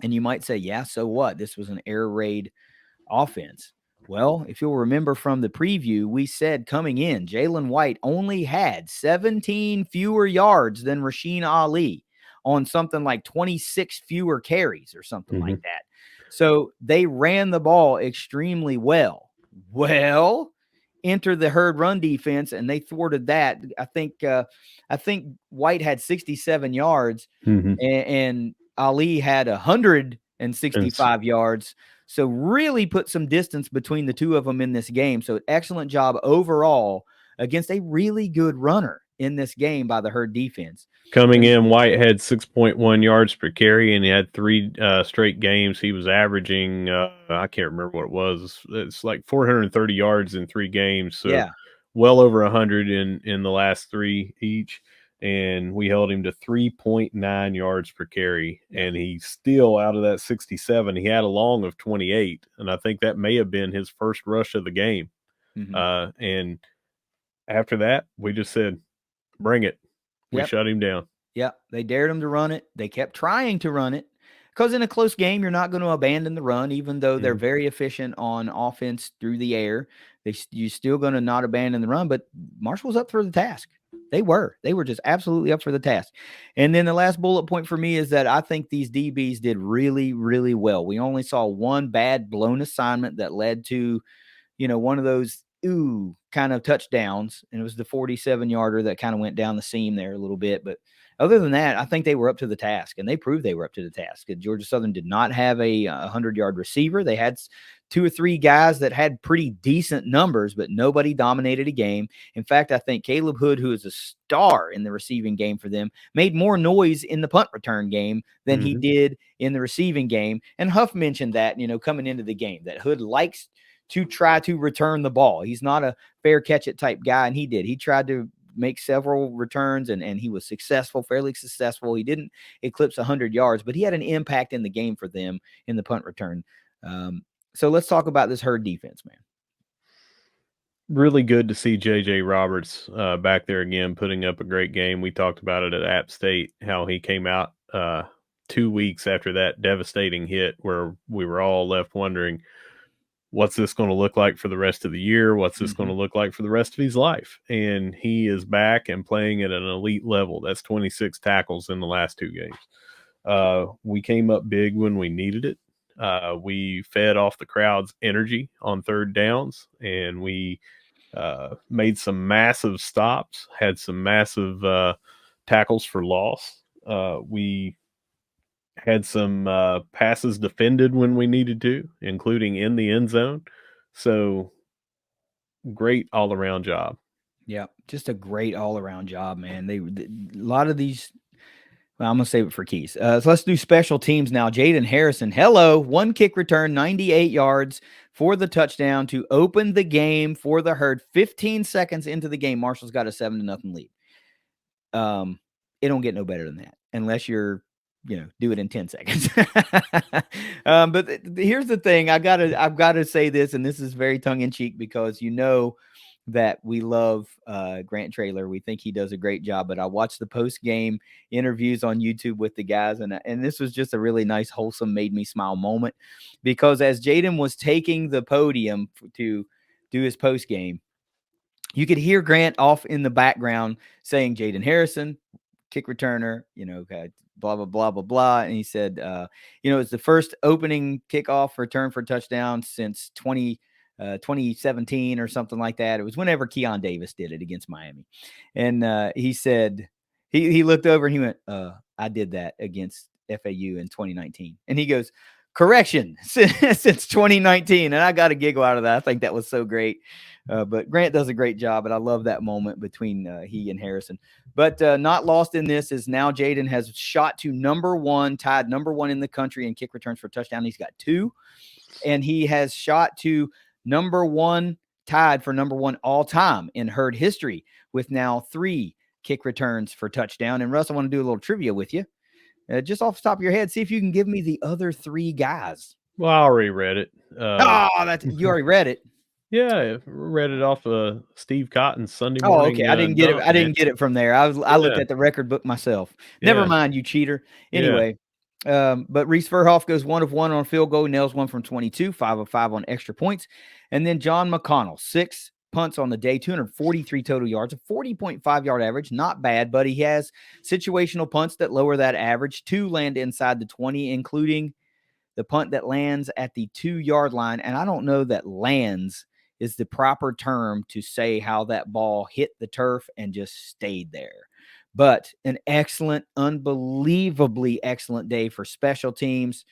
And you might say, yeah, so what? This was an air raid offense. Well, if you'll remember from the preview, we said coming in, Jalen White only had 17 fewer yards than Rasheen Ali on something like 26 fewer carries or something like that. So they ran the ball extremely well. Well, enter the Hurd run defense, and they thwarted that. I think White had 67 yards, and Ali had 165 yards. So really put some distance between the two of them in this game. So excellent job overall against a really good runner in this game by the Hurd defense.
Coming in, White had 6.1 yards per carry, and he had 3 straight games. He was averaging, I can't remember what it was. It's like 430 yards in 3 games. So
yeah,
well over 100 in the last 3 each. And we held him to 3.9 yards per carry. And he's still out of that 67. He had a long of 28. And I think that may have been his first rush of the game. And after that, we just said, bring it. We shut him down.
Yeah, they dared him to run it. They kept trying to run it. Because in a close game, you're not going to abandon the run, even though they're very efficient on offense through the air. You're still going to not abandon the run, but Marshall was up for the task. They were just absolutely up for the task. And then the last bullet point for me is that I think these DBs did really, really well. We only saw one bad blown assignment that led to, one of those kind of touchdowns, and it was the 47-yarder that kind of went down the seam there a little bit. But other than that, I think they were up to the task, and they proved they were up to the task. Georgia Southern did not have a 100-yard receiver. They had 2 or 3 guys that had pretty decent numbers, but nobody dominated a game. In fact, I think Caleb Hood, who is a star in the receiving game for them, made more noise in the punt return game than he did in the receiving game. And Huff mentioned that, coming into the game, that Hood likes to try to return the ball. He's not a fair catch it type guy, and he did. He tried to make several returns, and he was successful, fairly successful. He didn't eclipse 100 yards, but he had an impact in the game for them in the punt return. So let's talk about this Hurd defense, man.
Really good to see J.J. Roberts back there again, putting up a great game. We talked about it at App State, how he came out 2 weeks after that devastating hit where we were all left wondering, what's this going to look like for the rest of the year? What's this going to look like for the rest of his life? And he is back and playing at an elite level. That's 26 tackles in the last 2 games. We came up big when we needed it. We fed off the crowd's energy on third downs, and we made some massive stops, had some massive tackles for loss. We had some passes defended when we needed to, including in the end zone. So great all-around job.
Yeah, just a great all-around job, man. A lot of these, well, I'm going to save it for Keys. So let's do special teams now. Jaden Harrison, 1 kick return, 98 yards for the touchdown to open the game for the Herd. 15 seconds into the game, Marshall's got a 7-0 lead. It don't get no better than that unless you're do it in 10 seconds. But here's the thing. I've got to say this, and this is very tongue in cheek because that we love Grant Traylor. We think he does a great job, but I watched the post-game interviews on YouTube with the guys, and this was just a really nice, wholesome, made me smile moment because as Jaden was taking the podium to do his post-game, you could hear Grant off in the background saying, Jaden Harrison, kick returner, blah, blah, blah, blah, blah. And he said, it's the first opening kickoff return for touchdown since 2017 or something like that. It was whenever Keon Davis did it against Miami. And he said, he looked over and he went, I did that against FAU in 2019. And he goes, correction, since 2019. And I got a giggle out of that. I think that was so great. But Grant does a great job, and I love that moment between he and Harrison. But not lost in this is now Jaden has shot to tied number 1 in the country in kick returns for touchdown. He's got 2, and he has shot to number 1, tied for number 1 all time in Herd history with now 3 kick returns for touchdown. And Russ, I want to do a little trivia with you. Just off the top of your head, see if you can give me the other 3 guys.
Well, I already read it.
That's you already read it.
Yeah, I read it off of Steve Cotton's Sunday
Oh,
morning
okay. I didn't get it.
dump,
I
man.
didn't get it from there. I looked
Yeah,
at the record book myself. Never
yeah,
mind, you cheater.
yeah.
Anyway, but Reese Verhoff goes 1 of 1 on field goal, nails 1 from 22, 5 of 5 on extra points, and then John McConnell 6 punts on the day, 243 total yards, a 40.5-yard average, not bad. But he has situational punts that lower that average. 2 land inside the 20, including the punt that lands at the 2-yard line. And I don't know that lands is the proper term to say how that ball hit the turf and just stayed there. But an excellent, unbelievably excellent day for special teams.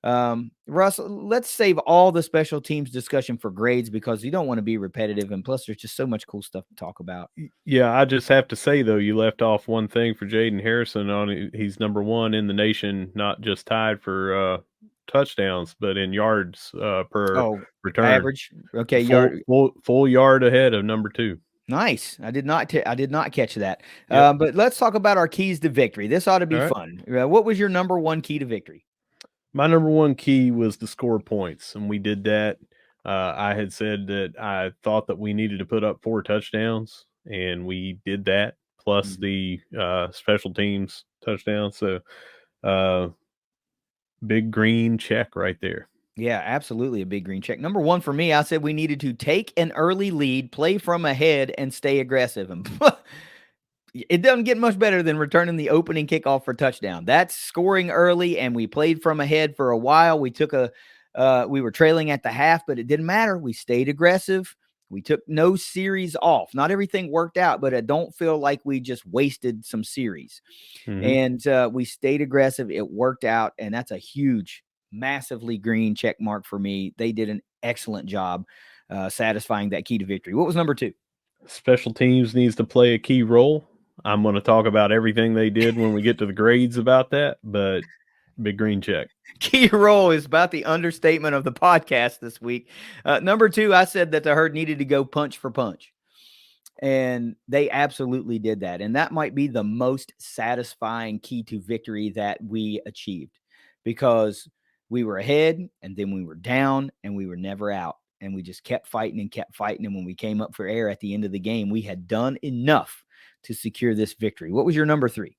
Russ, let's save all the special teams discussion for grades because you don't want to be repetitive. And plus, there's just so much cool stuff to talk about.
Yeah, I just have to say, though, you left off one thing for Jaden Harrison. He's number 1 in the nation, not just tied for touchdowns, but in yards per return.
Average. Okay, yard.
Full yard ahead of number 2.
Nice. I did not catch that.
Yep.
But let's talk about our keys to victory. This ought to be fun. What was your number 1 key to victory?
My number 1 key was to score points, and we did that. I had said that I thought that we needed to put up 4 touchdowns, and we did that, plus the special teams touchdown. So big green check right there.
Yeah, absolutely a big green check. Number 1 for me, I said we needed to take an early lead, play from ahead, and stay aggressive. And it doesn't get much better than returning the opening kickoff for touchdown. That's scoring early, and we played from ahead for a while. We were trailing at the half, but it didn't matter. We stayed aggressive. We took no series off. Not everything worked out, but I don't feel like we just wasted some series. And we stayed aggressive. It worked out, and that's a huge, massively green check mark for me. They did an excellent job satisfying that key to victory. What was number 2?
Special teams needs to play a key role. I'm going to talk about everything they did when we get to the grades about that, but big green check.
Key role is about the understatement of the podcast this week. Number 2, I said that the Herd needed to go punch for punch. And they absolutely did that. And that might be the most satisfying key to victory that we achieved because we were ahead and then we were down and we were never out. And we just kept fighting and kept fighting. And when we came up for air at the end of the game, we had done enough to secure this victory. What was your number 3?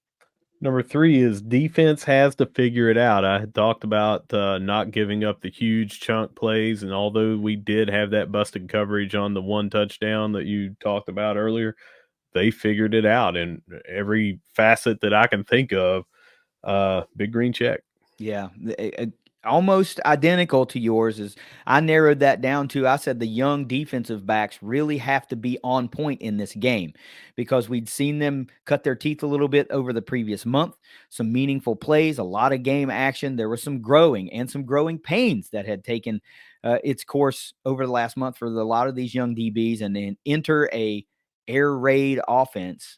Number 3 is defense has to figure it out. I had talked about not giving up the huge chunk plays, and although we did have that busted coverage on the 1 touchdown that you talked about earlier, they figured it out in every facet that I can think of. Big green check.
Yeah, almost identical to yours. Is I narrowed that down to, I said the young defensive backs really have to be on point in this game because we'd seen them cut their teeth a little bit over the previous month. Some meaningful plays, a lot of game action. There was some growing pains that had taken its course over the last month for a lot of these young DBs, and then enter a air raid offense.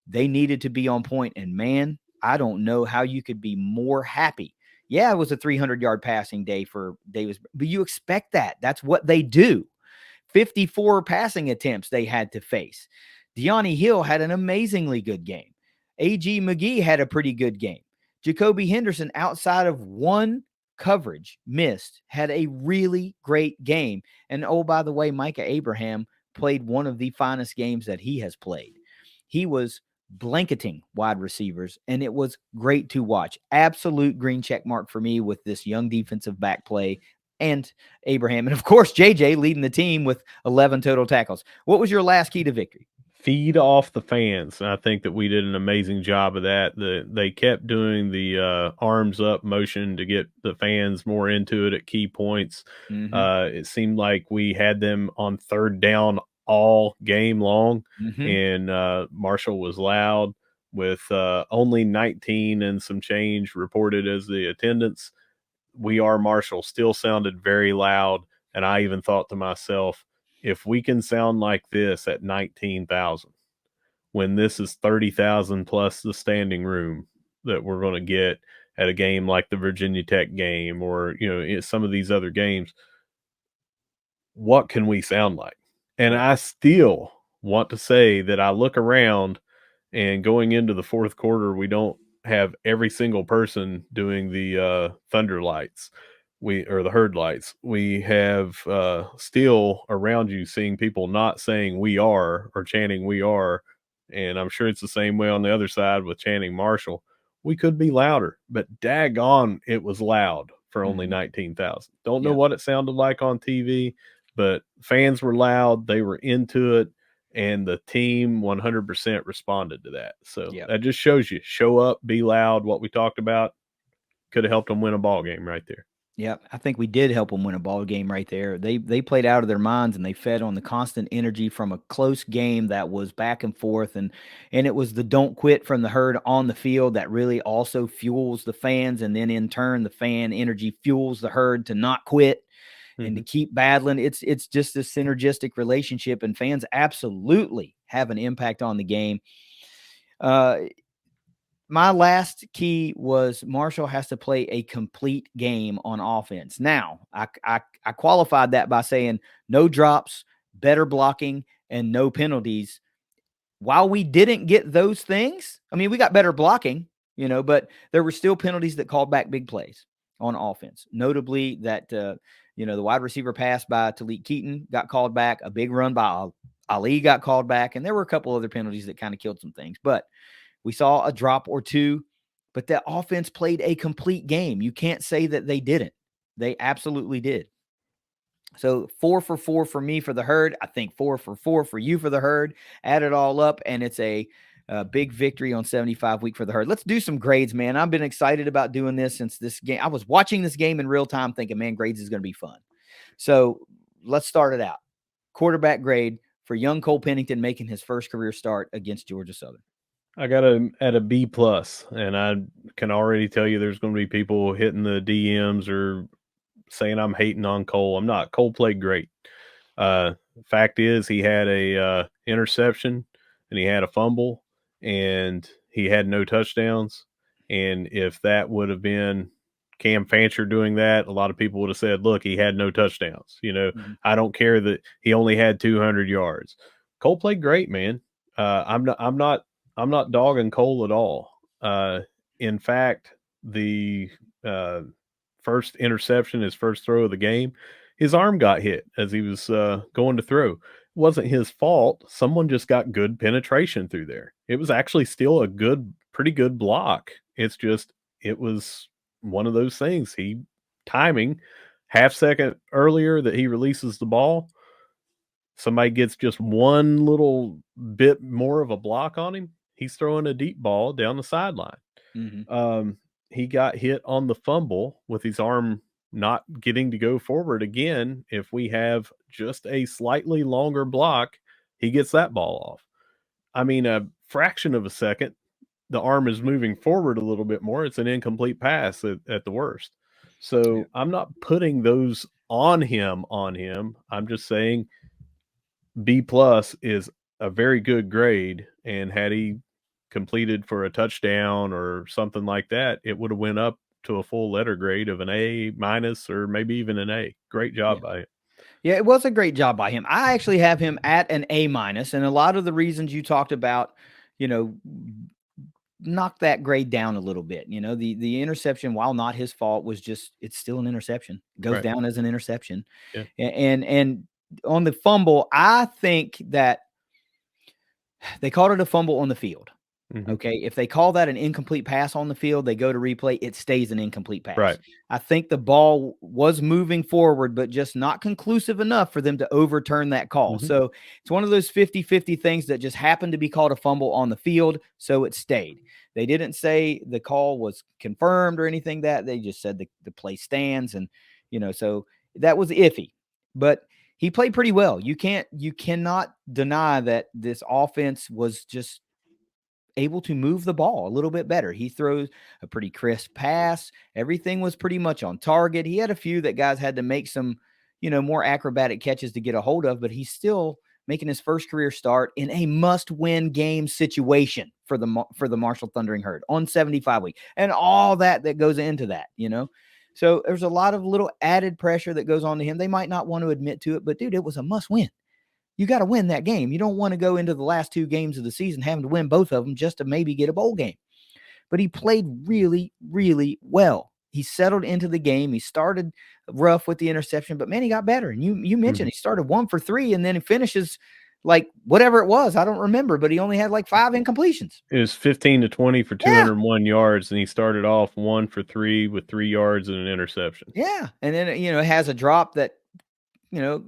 They needed to be on point, and man, I don't know how you could be more happy. Yeah, it was a 300-yard passing day for Davis, but you expect that. That's what they do. 54 passing attempts they had to face. De'Ani Hill had an amazingly good game. A.G. McGee had a pretty good game. Jacoby Henderson, outside of 1 coverage missed, had a really great game. And oh, by the way, Micah Abraham played one of the finest games that he has played. He was blanketing wide receivers, and it was great to watch. Absolute green check mark for me with this young defensive back play and Abraham. And of course, JJ leading the team with 11 total tackles. What was your last key to victory?
Feed off the fans. And I think that we did an amazing job of that. They kept doing the arms up motion to get the fans more into it at key points. It seemed like we had them on 3rd down all game long, and Marshall was loud with only 19 and some change reported as the attendance. We Are Marshall still sounded very loud, and I even thought to myself, if we can sound like this at 19,000, when this is 30,000 plus the standing room that we're going to get at a game like the Virginia Tech game or some of these other games, what can we sound like? And I still want to say that I look around and going into the fourth quarter, we don't have every single person doing the thunder lights. Or the herd lights. We have still around you seeing people not saying "we are" or chanting "we are," and I'm sure it's the same way on the other side with chanting Marshall. We could be louder, but daggone, it was loud for only
Mhm.
19,000. Don't know
Yep.
what it sounded like on TV, but fans were loud. They were into it, and the team 100% responded to that. So
Yep.
that just shows you show up, be loud. What we talked about could have helped them win a ball game right there.
Yep, I think we did help them win a ball game right there. They played out of their minds and they fed on the constant energy from a close game that was back and forth, and it was the don't quit from the herd on the field that really also fuels the fans, and then in turn the fan energy fuels the herd to not quit and to
Mm-hmm.
keep battling. It's just this synergistic relationship, and fans absolutely have an impact on the game. Uh, my last key was Marshall has to play a complete game on offense. Now, I qualified that by saying no drops, better blocking, and no penalties. While we didn't get those things, I mean, we got better blocking, but there were still penalties that called back big plays on offense. Notably, that the wide receiver pass by Talik Keaton got called back, a big run by Ali got called back, and there were a couple other penalties that kind of killed some things, but we saw a drop or two, but that offense played a complete game. You can't say that they didn't. They absolutely did. So 4 for 4 for me for the herd. I think 4 for 4 for you for the herd. Add it all up, and it's a big victory on 75 week for the herd. Let's do some grades, man. I've been excited about doing this since this game. I was watching this game in real time thinking, man, grades is going to be fun. So let's start it out. Quarterback grade for young Cole Pennington making his first career start against Georgia Southern.
I got him at a B plus, and I can already tell you there's going to be people hitting the DMs or saying I'm hating on Cole. I'm not. Cole played great. Fact is, he had a interception, and he had a fumble, and he had no touchdowns. And if that would have been Cam Fancher doing that, a lot of people would have said, "Look, he had no touchdowns."
Mm-hmm.
I don't care that he only had 200 yards. Cole played great, man. I'm not. I'm not dogging Cole at all. In fact, the uh, first interception, his first throw of the game, his arm got hit as he was going to throw. It wasn't his fault. Someone just got good penetration through there. It was actually still a pretty good block. It's just, it was one of those things. Timing, half second earlier that he releases the ball, somebody gets just one little bit more of a block on him, he's throwing a deep ball down the sideline.
Mm-hmm.
Um, he got hit on the fumble with his arm not getting to go forward again. If we have just a slightly longer block, he gets that ball off. I mean, a fraction of a second, the arm is moving forward a little bit more. It's an incomplete pass at the worst.
Yeah.
So I'm not putting those on him. I'm just saying B plus is a very good grade, and had he completed for a touchdown or something like that, it would have went up to a full letter grade of an A minus or maybe even an A. Great
Yeah.
job by it.
Yeah, it was a great job by him. I actually have him at an A minus, and a lot of the reasons you talked about, you know, knock that grade down a little bit. The interception, while not his fault, was just it's still an interception. It goes
Right.
down as an interception.
Yeah.
And on the fumble, I think that they called it a fumble on the field.
Mm-hmm.
Okay, if they call that an incomplete pass on the field, they go to replay, it stays an incomplete pass.
Right.
I think the ball was moving forward, but just not conclusive enough for them to overturn that call.
Mm-hmm.
So it's one of those 50-50 things that just happened to be called a fumble on the field, so it stayed. They didn't say the call was confirmed or anything that. They just said the play stands, and so that was iffy. But he played pretty well. You cannot deny that this offense was just able to move the ball a little bit better. He throws a pretty crisp pass. Everything was pretty much on target. He had a few that guys had to make some, more acrobatic catches to get a hold of, but he's still making his first career start in a must-win game situation for the Marshall Thundering Herd on 75 week and all that goes into that. So there's a lot of little added pressure that goes on to him. They might not want to admit to it, but dude, it was a must win. You got to win that game. You don't want to go into the last 2 games of the season having to win both of them just to maybe get a bowl game. But he played really, really well. He settled into the game. He started rough with the interception, but man, he got better. And you mentioned he started 1 for 3, and then he finishes like whatever it was. I don't remember, but he only had like 5 incompletions.
It was 15 to 20 for 201 yards, and he started off 1 for 3 with 3 yards and an interception.
Yeah, and then it has a drop that it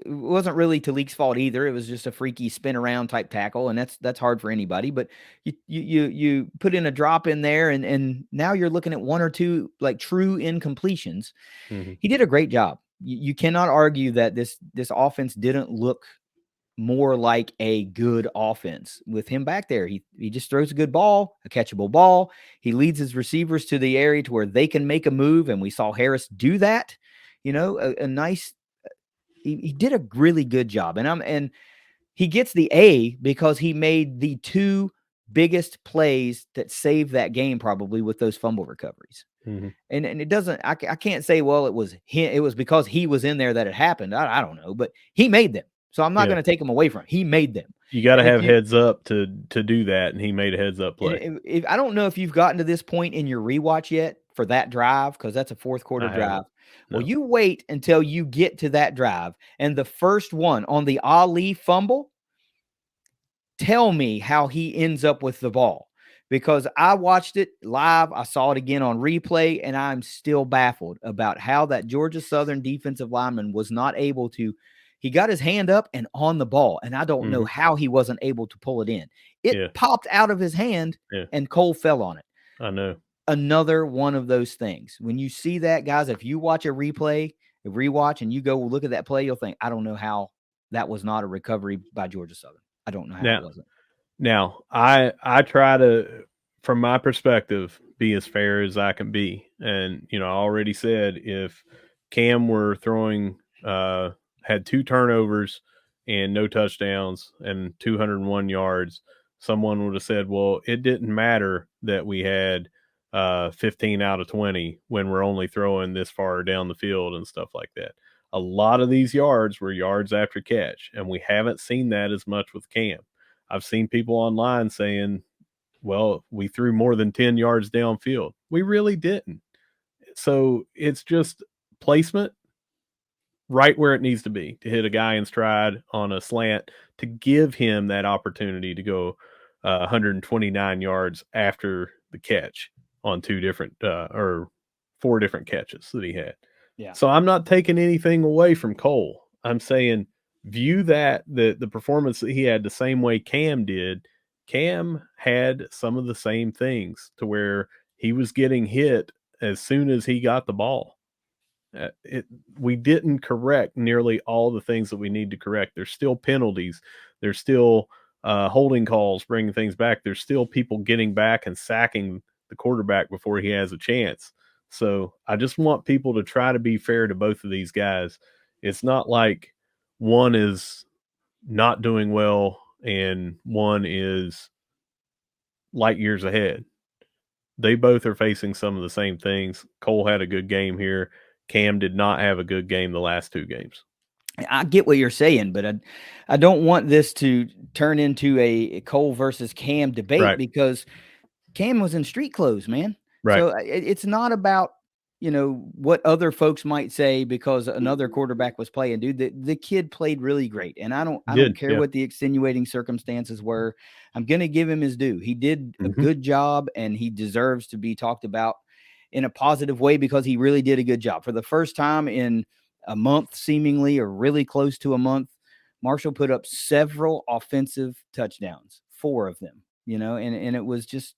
wasn't really Talik's fault either. It was just a freaky spin around type tackle, and that's hard for anybody. But you put in a drop in there, and now you're looking at 1 or 2 like true incompletions.
Mm-hmm.
He did a great job. You cannot argue that this offense didn't look more like a good offense with him back there. He just throws a good ball, a catchable ball. He leads his receivers to the area to where they can make a move, and we saw Harris do that. A nice. He did a really good job, and he gets the A because he made the 2 biggest plays that saved that game probably with those fumble recoveries.
Mm-hmm.
And it doesn't. I can't say it was him. It was because he was in there that it happened. I don't know, but he made them. So I'm not going to take him away from him. He made them.
You got to have heads up to do that, and he made a heads up play.
I don't know if you've gotten to this point in your rewatch yet for that drive, because that's a fourth quarter drive. No. Well, you wait until you get to that drive, and the first one on the Ali fumble, tell me how he ends up with the ball. Because I watched it live, I saw it again on replay, and I'm still baffled about how that Georgia Southern defensive lineman was not able to. He got his hand up and on the ball, and I don't know how he wasn't able to pull it in. It popped out of his hand, and Cole fell on it.
I know.
Another one of those things. When you see that, guys, if you watch a rewatch, and you go look at that play, you'll think, I don't know how that was not a recovery by Georgia Southern. I don't know how it wasn't.
Now, I try to, from my perspective, be as fair as I can be. And, I already said if Cam were throwing had 2 turnovers and no touchdowns and 201 yards, someone would have said, well, it didn't matter that we had 15 out of 20 when we're only throwing this far down the field and stuff like that. A lot of these yards were yards after catch, and we haven't seen that as much with Cam. I've seen people online saying, well, we threw more than 10 yards downfield. We really didn't. So it's just placement right where it needs to be to hit a guy in stride on a slant to give him that opportunity to go 129 yards after the catch on 4 different catches that he had.
Yeah.
So I'm not taking anything away from Cole. I'm saying view that the performance that he had the same way Cam did. Cam had some of the same things to where he was getting hit as soon as he got the ball. We didn't correct nearly all the things that we need to correct. There's still penalties. There's still holding calls, bringing things back. There's still people getting back and sacking the quarterback before he has a chance. So I just want people to try to be fair to both of these guys. It's not like one is not doing well and one is light years ahead. They both are facing some of the same things. Cole had a good game here. Cam did not have a good game the last 2 games.
I get what you're saying, but I don't want this to turn into a Cole versus Cam debate, because Cam was in street clothes, man.
Right.
So it's not about, what other folks might say because another quarterback was playing. Dude, the kid played really great. And I don't care what the extenuating circumstances were. I'm going to give him his due. He did a good job, and he deserves to be talked about in a positive way because he really did a good job. For the first time in a month, seemingly, or really close to a month, Marshall put up several offensive touchdowns, 4 of them, and it was just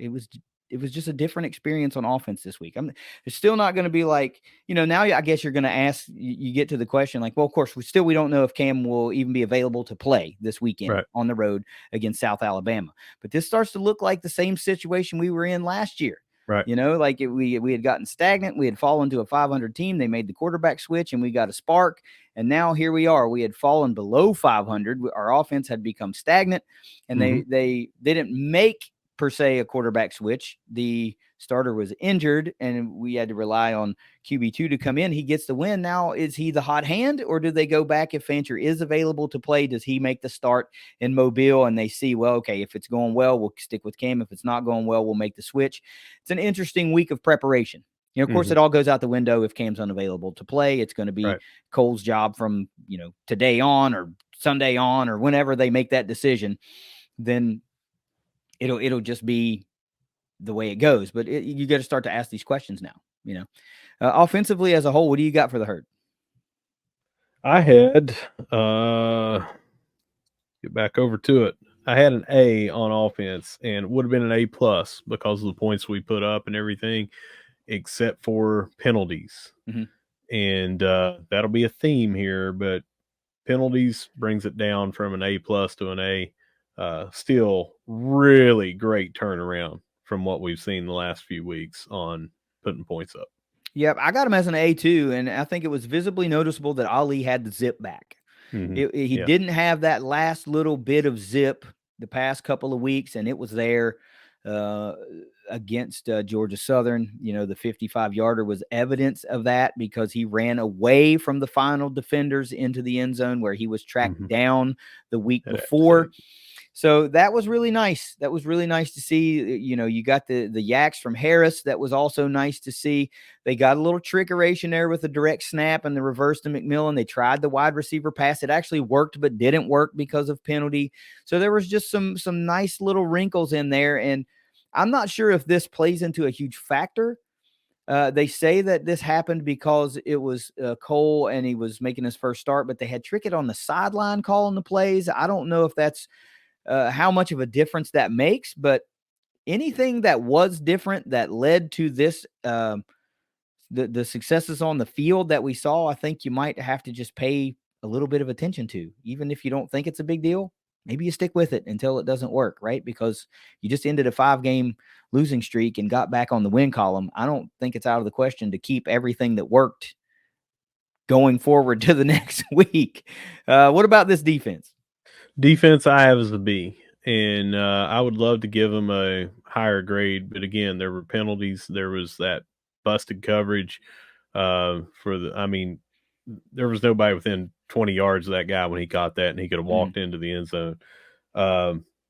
a different experience on offense this week. It's still not going to be like, now I guess you're going to ask, you get to the question like, well, of course, we don't know if Cam will even be available to play this weekend on the road against South Alabama. But this starts to look like the same situation we were in last year.
Right.
We had gotten stagnant. We had fallen to a 500 team. They made the quarterback switch, and we got a spark. And now here we are. We had fallen below 500. Our offense had become stagnant, and they didn't make per se a quarterback switch. The starter was injured, and we had to rely on QB2 to come in. He gets the win. Now, is he the hot hand, or do they go back if Fancher is available to play? Does he make the start in Mobile, and they see, well, okay, if it's going well, we'll stick with Cam. If it's not going well, we'll make the switch. It's an interesting week of preparation. Of course, it all goes out the window if Cam's unavailable to play. It's going to be Cole's job from, today on or Sunday on or whenever they make that decision. Then it'll just be the way it goes. But you got to start to ask these questions now. Offensively as a whole, what do you got for the Herd?
I had get back over to it. I had an A on offense, and it would have been an A plus because of the points we put up and everything, except for penalties. And that'll be a theme here, but penalties brings it down from an A plus to an A. Still really great turnaround from what we've seen the last few weeks on putting points up.
Yep, I got him as an A too, and I think it was visibly noticeable that Ali had the zip back. He didn't have that last little bit of zip the past couple of weeks, and it was there against Georgia Southern. The 55-yarder was evidence of that because he ran away from the final defenders into the end zone where he was tracked down the week before. So that was really nice. That was really nice to see. You got the yaks from Harris. That was also nice to see. They got a little trickeration there with the direct snap and the reverse to McMillan. They tried the wide receiver pass. It actually worked, but didn't work because of penalty. So there was just some nice little wrinkles in there. And I'm not sure if this plays into a huge factor. They say that this happened because it was Cole and he was making his first start, but they had Trickett on the sideline calling the plays. I don't know if that's how much of a difference that makes, but anything that was different that led to this, the successes on the field that we saw, I think you might have to just pay a little bit of attention to, even if you don't think it's a big deal. Maybe you stick with it until it doesn't work, right? Because you just ended a 5-game losing streak and got back on the win column. I don't think it's out of the question to keep everything that worked going forward to the next week. What about this defense?
Defense I have as a B, and I would love to give them a higher grade, but again, there were penalties. There was that busted coverage there was nobody within 20 yards of that guy when he caught that, and he could have walked into the end zone.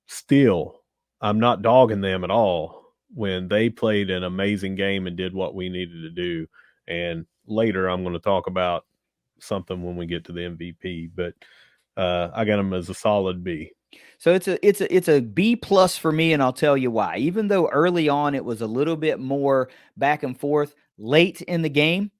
Still, I'm not dogging them at all when they played an amazing game and did what we needed to do. And later I'm going to talk about something when we get to the MVP, but I got them as a solid B.
So it's a B plus for me, and I'll tell you why. Even though early on it was a little bit more back and forth, late in the game,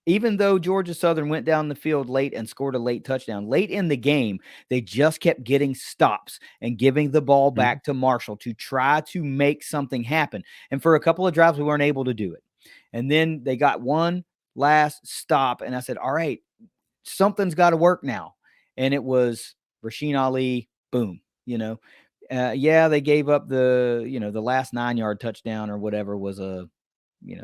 even though Georgia Southern went down the field late and scored a late touchdown, late in the game, they just kept getting stops and giving the ball back to Marshall to try to make something happen. And for a couple of drives, we weren't able to do it. And then they got one last stop, and I said, all right, something's got to work now. And it was Rasheen Ali, boom, they gave up the last 9-yard touchdown or whatever was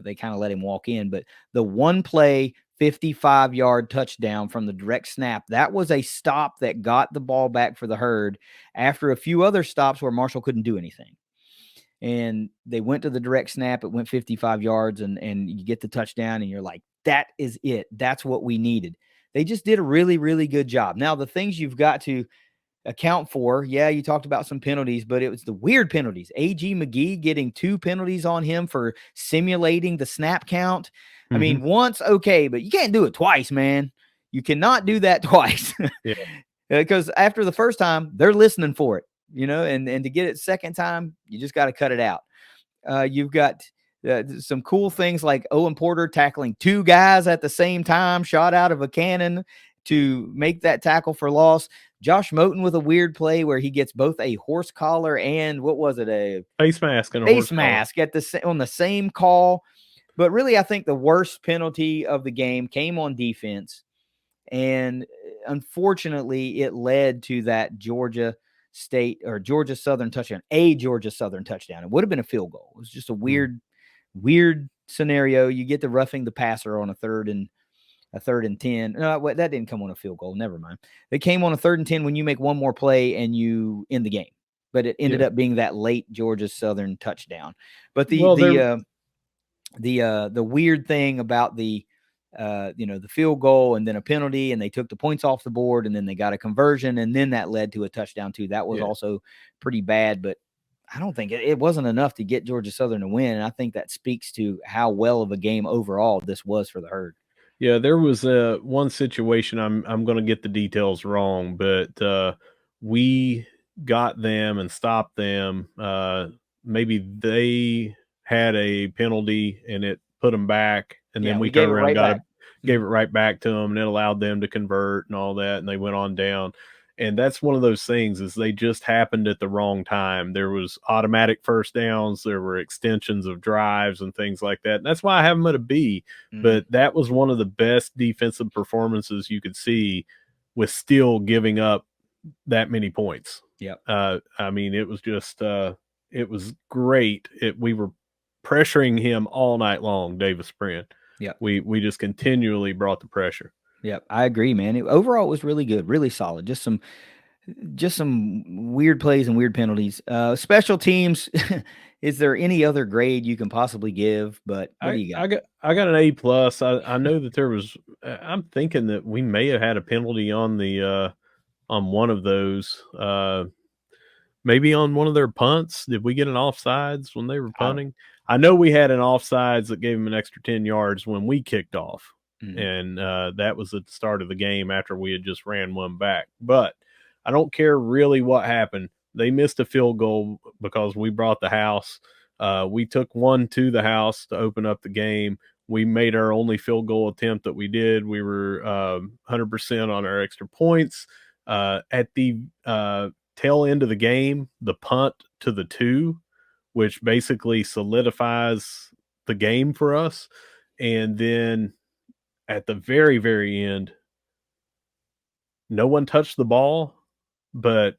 they kind of let him walk in, but the one play 55-yard touchdown from the direct snap, that was a stop that got the ball back for the Herd after a few other stops where Marshall couldn't do anything. And they went to the direct snap. It went 55 yards and you get the touchdown and you're like, that is it. That's what we needed. They just did a really, really good job. Now, the things you've got to account for, you talked about some penalties, but it was the weird penalties. A.G. McGee getting 2 penalties on him for simulating the snap count. I mean, once, okay, but you can't do it twice, man. You cannot do that twice. Because after the first time, they're listening for it, and to get it second time, you just got to cut it out. You've got some cool things like Owen Porter tackling 2 guys at the same time, shot out of a cannon to make that tackle for loss. Josh Moten with a weird play where he gets both a horse collar and what was it? A
face mask and a
face mask on the same call. But really, I think the worst penalty of the game came on defense. And unfortunately, it led to that Georgia Southern touchdown, a Georgia Southern touchdown. It would have been a field goal. It was just a weird scenario. You get the roughing the passer on a third and 10. No, that didn't come on a field goal. Never mind. They came on a 3rd and 10 when you make one more play and you end the game. but it ended up being that late Georgia Southern touchdown. But
Well, there
the weird thing about the the field goal and then a penalty, and they took the points off the board, and then they got a conversion, and then that led to a touchdown too. That was also pretty bad, but I don't think it wasn't enough to get Georgia Southern to win. And I think that speaks to how well of a game overall this was for the Herd.
Yeah, there was one situation. I'm going to get the details wrong, but we got them and stopped them. Maybe they had a penalty and it put them back, and then we
gave
turned
it
around,
right back.
gave it right back to them, and it allowed them to convert and all that, and they went on down. And that's one of those things, is they just happened at the wrong time. There was automatic first downs, there were extensions of drives and things like that. And that's why I have them at a B. But that was one of the best defensive performances you could see, with still giving up that many points.
Yep.
I mean, it was just it was great. We were pressuring him all night long, Davis Sprint.
Yep.
We just continually brought the pressure.
Yep, I agree, man. Overall, it was really good, really solid. Just some weird plays and weird penalties. Special teams. Is there any other grade you can possibly give? But what do you got?
I got an A plus. I know that there was. I'm thinking that we may have had a penalty on the on one of those. Maybe on one of their punts. Did we get an offsides when they were punting? I know we had an offsides that gave them an extra 10 yards when we kicked off. And that was at the start of the game after we had just ran one back. But I don't care really what happened. They missed a field goal because we brought the house. We took one to the house to open up the game. We made our only field goal attempt that we did. We were 100% on our extra points. At the tail end of the game, the punt to the 2, which basically solidifies the game for us. And then at the very, very end, no one touched the ball, but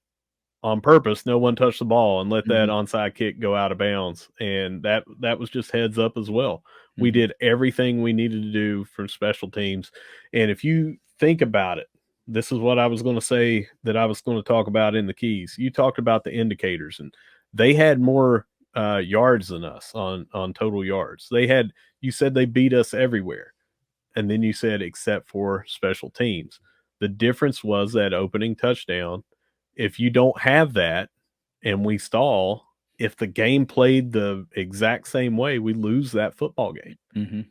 on purpose, no one touched the ball and let that onside kick go out of bounds. And that was just heads up as well. We did everything we needed to do from special teams. And if you think about it, this is what I was going to say that I was going to talk about in the keys. You talked about the indicators, and they had more yards than us on total yards. You said they beat us everywhere. And then you said except for special teams. The difference was that opening touchdown. If you don't have that and we stall, if the game played the exact same way, we lose that football game.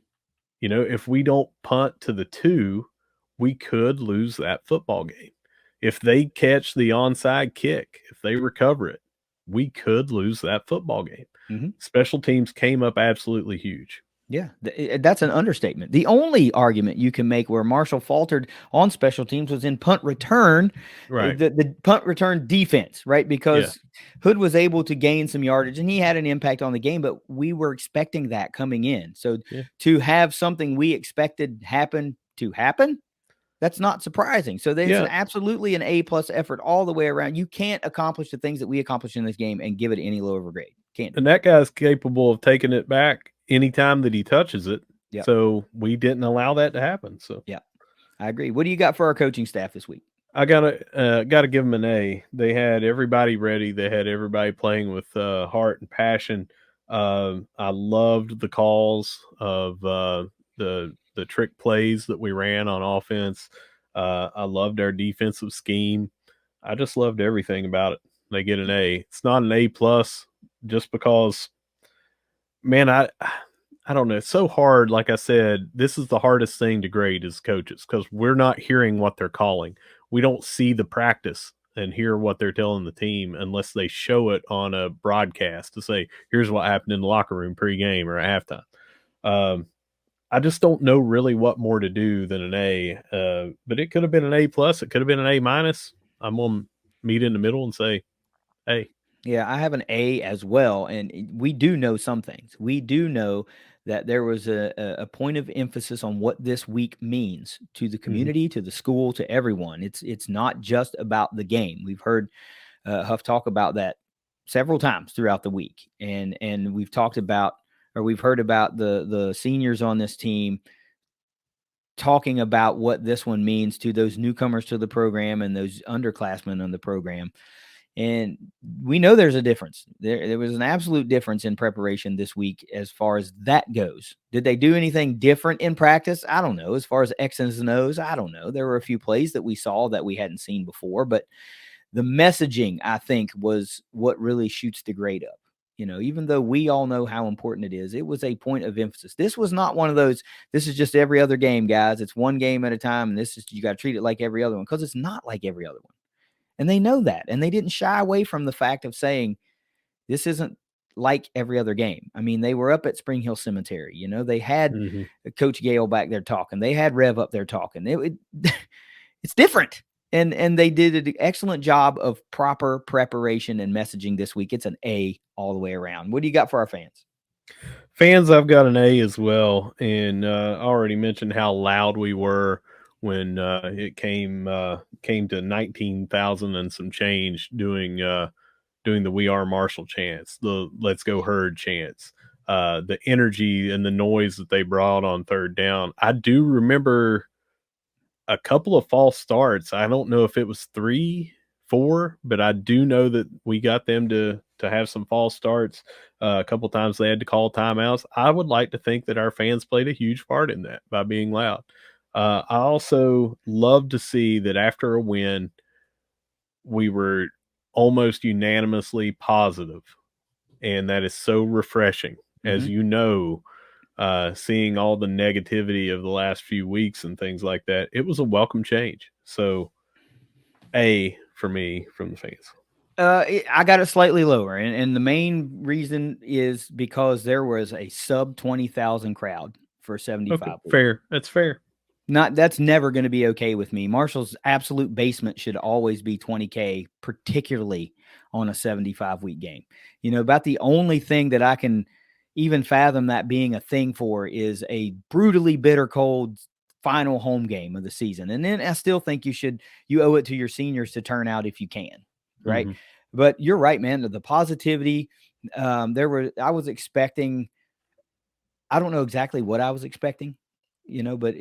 If we don't punt to the 2, we could lose that football game. If they catch the onside kick, if they recover it, we could lose that football game. Special teams came up absolutely huge.
Yeah, that's an understatement. The only argument you can make where Marshall faltered on special teams was in punt return,
right?
The punt return defense, right? Because Hood was able to gain some yardage and he had an impact on the game, but we were expecting that coming in. So to have something we expected to happen, that's not surprising. So there's absolutely an A+ effort all the way around. You can't accomplish the things that we accomplished in this game and give it any lower of a grade. Can't.
And that guy's capable of taking it back anytime that he touches it. So we didn't allow that to happen. So
I agree. What do you got for our coaching staff this week?
I gotta give them an A. They had everybody ready. They had everybody playing with heart and passion. I loved the calls of the trick plays that we ran on offense. I loved our defensive scheme. I just loved everything about it. They get an A. It's not an A+ just because, man, I don't know. It's so hard. Like I said, this is the hardest thing to grade as coaches because we're not hearing what they're calling. We don't see the practice and hear what they're telling the team unless they show it on a broadcast to say, here's what happened in the locker room pregame or at halftime. I just don't know really what more to do than an A. But it could have been an A+. It could have been an A-. I'm going to meet in the middle and say, A.
Yeah, I have an A as well. And we do know some things. We do know that there was a point of emphasis on what this week means to the community, to the school, to everyone. It's not just about the game. We've heard Huff talk about that several times throughout the week. And we've talked about, or we've heard about the seniors on this team talking about what this one means to those newcomers to the program and those underclassmen on the program. And we know there's a difference. There was an absolute difference in preparation this week as far as that goes. Did they do anything different in practice? I don't know. As far as X's and O's, I don't know. There were a few plays that we saw that we hadn't seen before, but the messaging, I think, was what really shoots the grade up. Even though we all know how important it is, it was a point of emphasis. This was not one of those, this is just every other game, guys. It's one game at a time, and you got to treat it like every other one, because it's not like every other one. And they know that. And they didn't shy away from the fact of saying, this isn't like every other game. I mean, they were up at Spring Hill Cemetery. They had Coach Gale back there talking. They had Rev up there talking. It's different. And they did an excellent job of proper preparation and messaging this week. It's an A all the way around. What do you got for our fans?
Fans, I've got an A as well. And I already mentioned how loud we were when it came to 19,000 and some change doing the We Are Marshall chants, the Let's Go Herd chants, the energy and the noise that they brought on third down. I do remember a couple of false starts. I don't know if it was 3, 4, but I do know that we got them to have some false starts. A couple of times they had to call timeouts. I would like to think that our fans played a huge part in that by being loud. I also love to see that after a win, we were almost unanimously positive, and that is so refreshing. As you know, seeing all the negativity of the last few weeks and things like that, it was a welcome change. So, A for me from the fans.
I got it slightly lower, and the main reason is because there was a sub 20,000 crowd for 75.
Okay, fair. That's fair.
That's never going to be okay with me. Marshall's absolute basement should always be 20K, particularly on a 75-week game. About the only thing that I can even fathom that being a thing for is a brutally bitter cold final home game of the season. And then I still think you owe it to your seniors to turn out if you can, right?
Mm-hmm.
But you're right, man. The positivity, I was expecting, I don't know exactly what I was expecting, but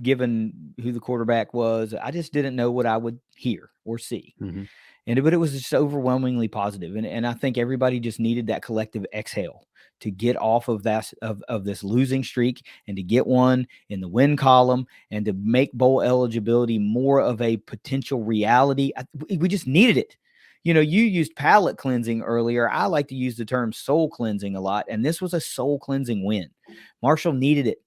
given who the quarterback was, I just didn't know what I would hear or see.
Mm-hmm.
But it was just overwhelmingly positive. And I think everybody just needed that collective exhale to get off of that, of this losing streak, and to get one in the win column, and to make bowl eligibility more of a potential reality. We just needed it. You used palate cleansing earlier. I like to use the term soul cleansing a lot. And this was a soul cleansing win. Marshall needed it.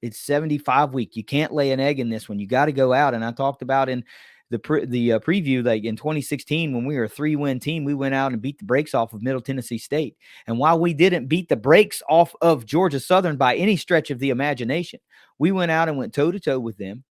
It's 75 week. You can't lay an egg in this one. You got to go out. And I talked about in the preview, like in 2016, when we were a 3-win team, we went out and beat the brakes off of Middle Tennessee State. And while we didn't beat the brakes off of Georgia Southern by any stretch of the imagination, we went out and went toe to toe with them.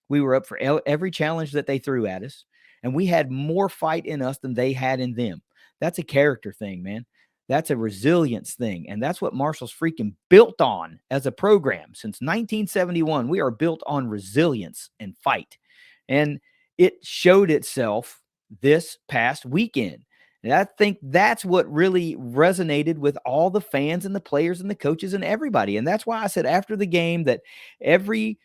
We were up for every challenge that they threw at us. And we had more fight in us than they had in them. That's a character thing, man. That's a resilience thing. And that's what Marshall's freaking built on as a program. Since 1971, we are built on resilience and fight. And it showed itself this past weekend. And I think that's what really resonated with all the fans and the players and the coaches and everybody. And that's why I said after the game that every,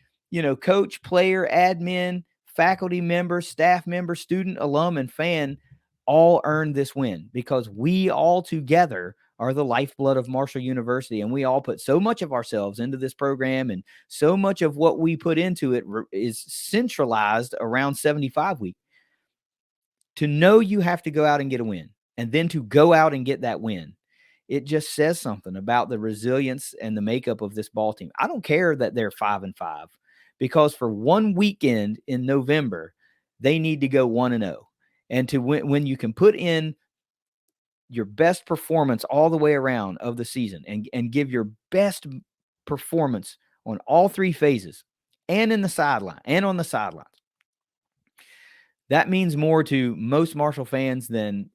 coach, player, admin, faculty member, staff member, student, alum, and fan all earned this win, because we all together are the lifeblood of Marshall University. And we all put so much of ourselves into this program, and so much of what we put into it is centralized around 75 week. To know you have to go out and get a win, and then to go out and get that win, it just says something about the resilience and the makeup of this ball team. I don't care that they're 5-5, because for one weekend in November, they need to go 1-0. And to when you can put in your best performance all the way around of the season, and give your best performance on all 3 phases, and in the sideline and on the sidelines, that means more to most Marshall fans than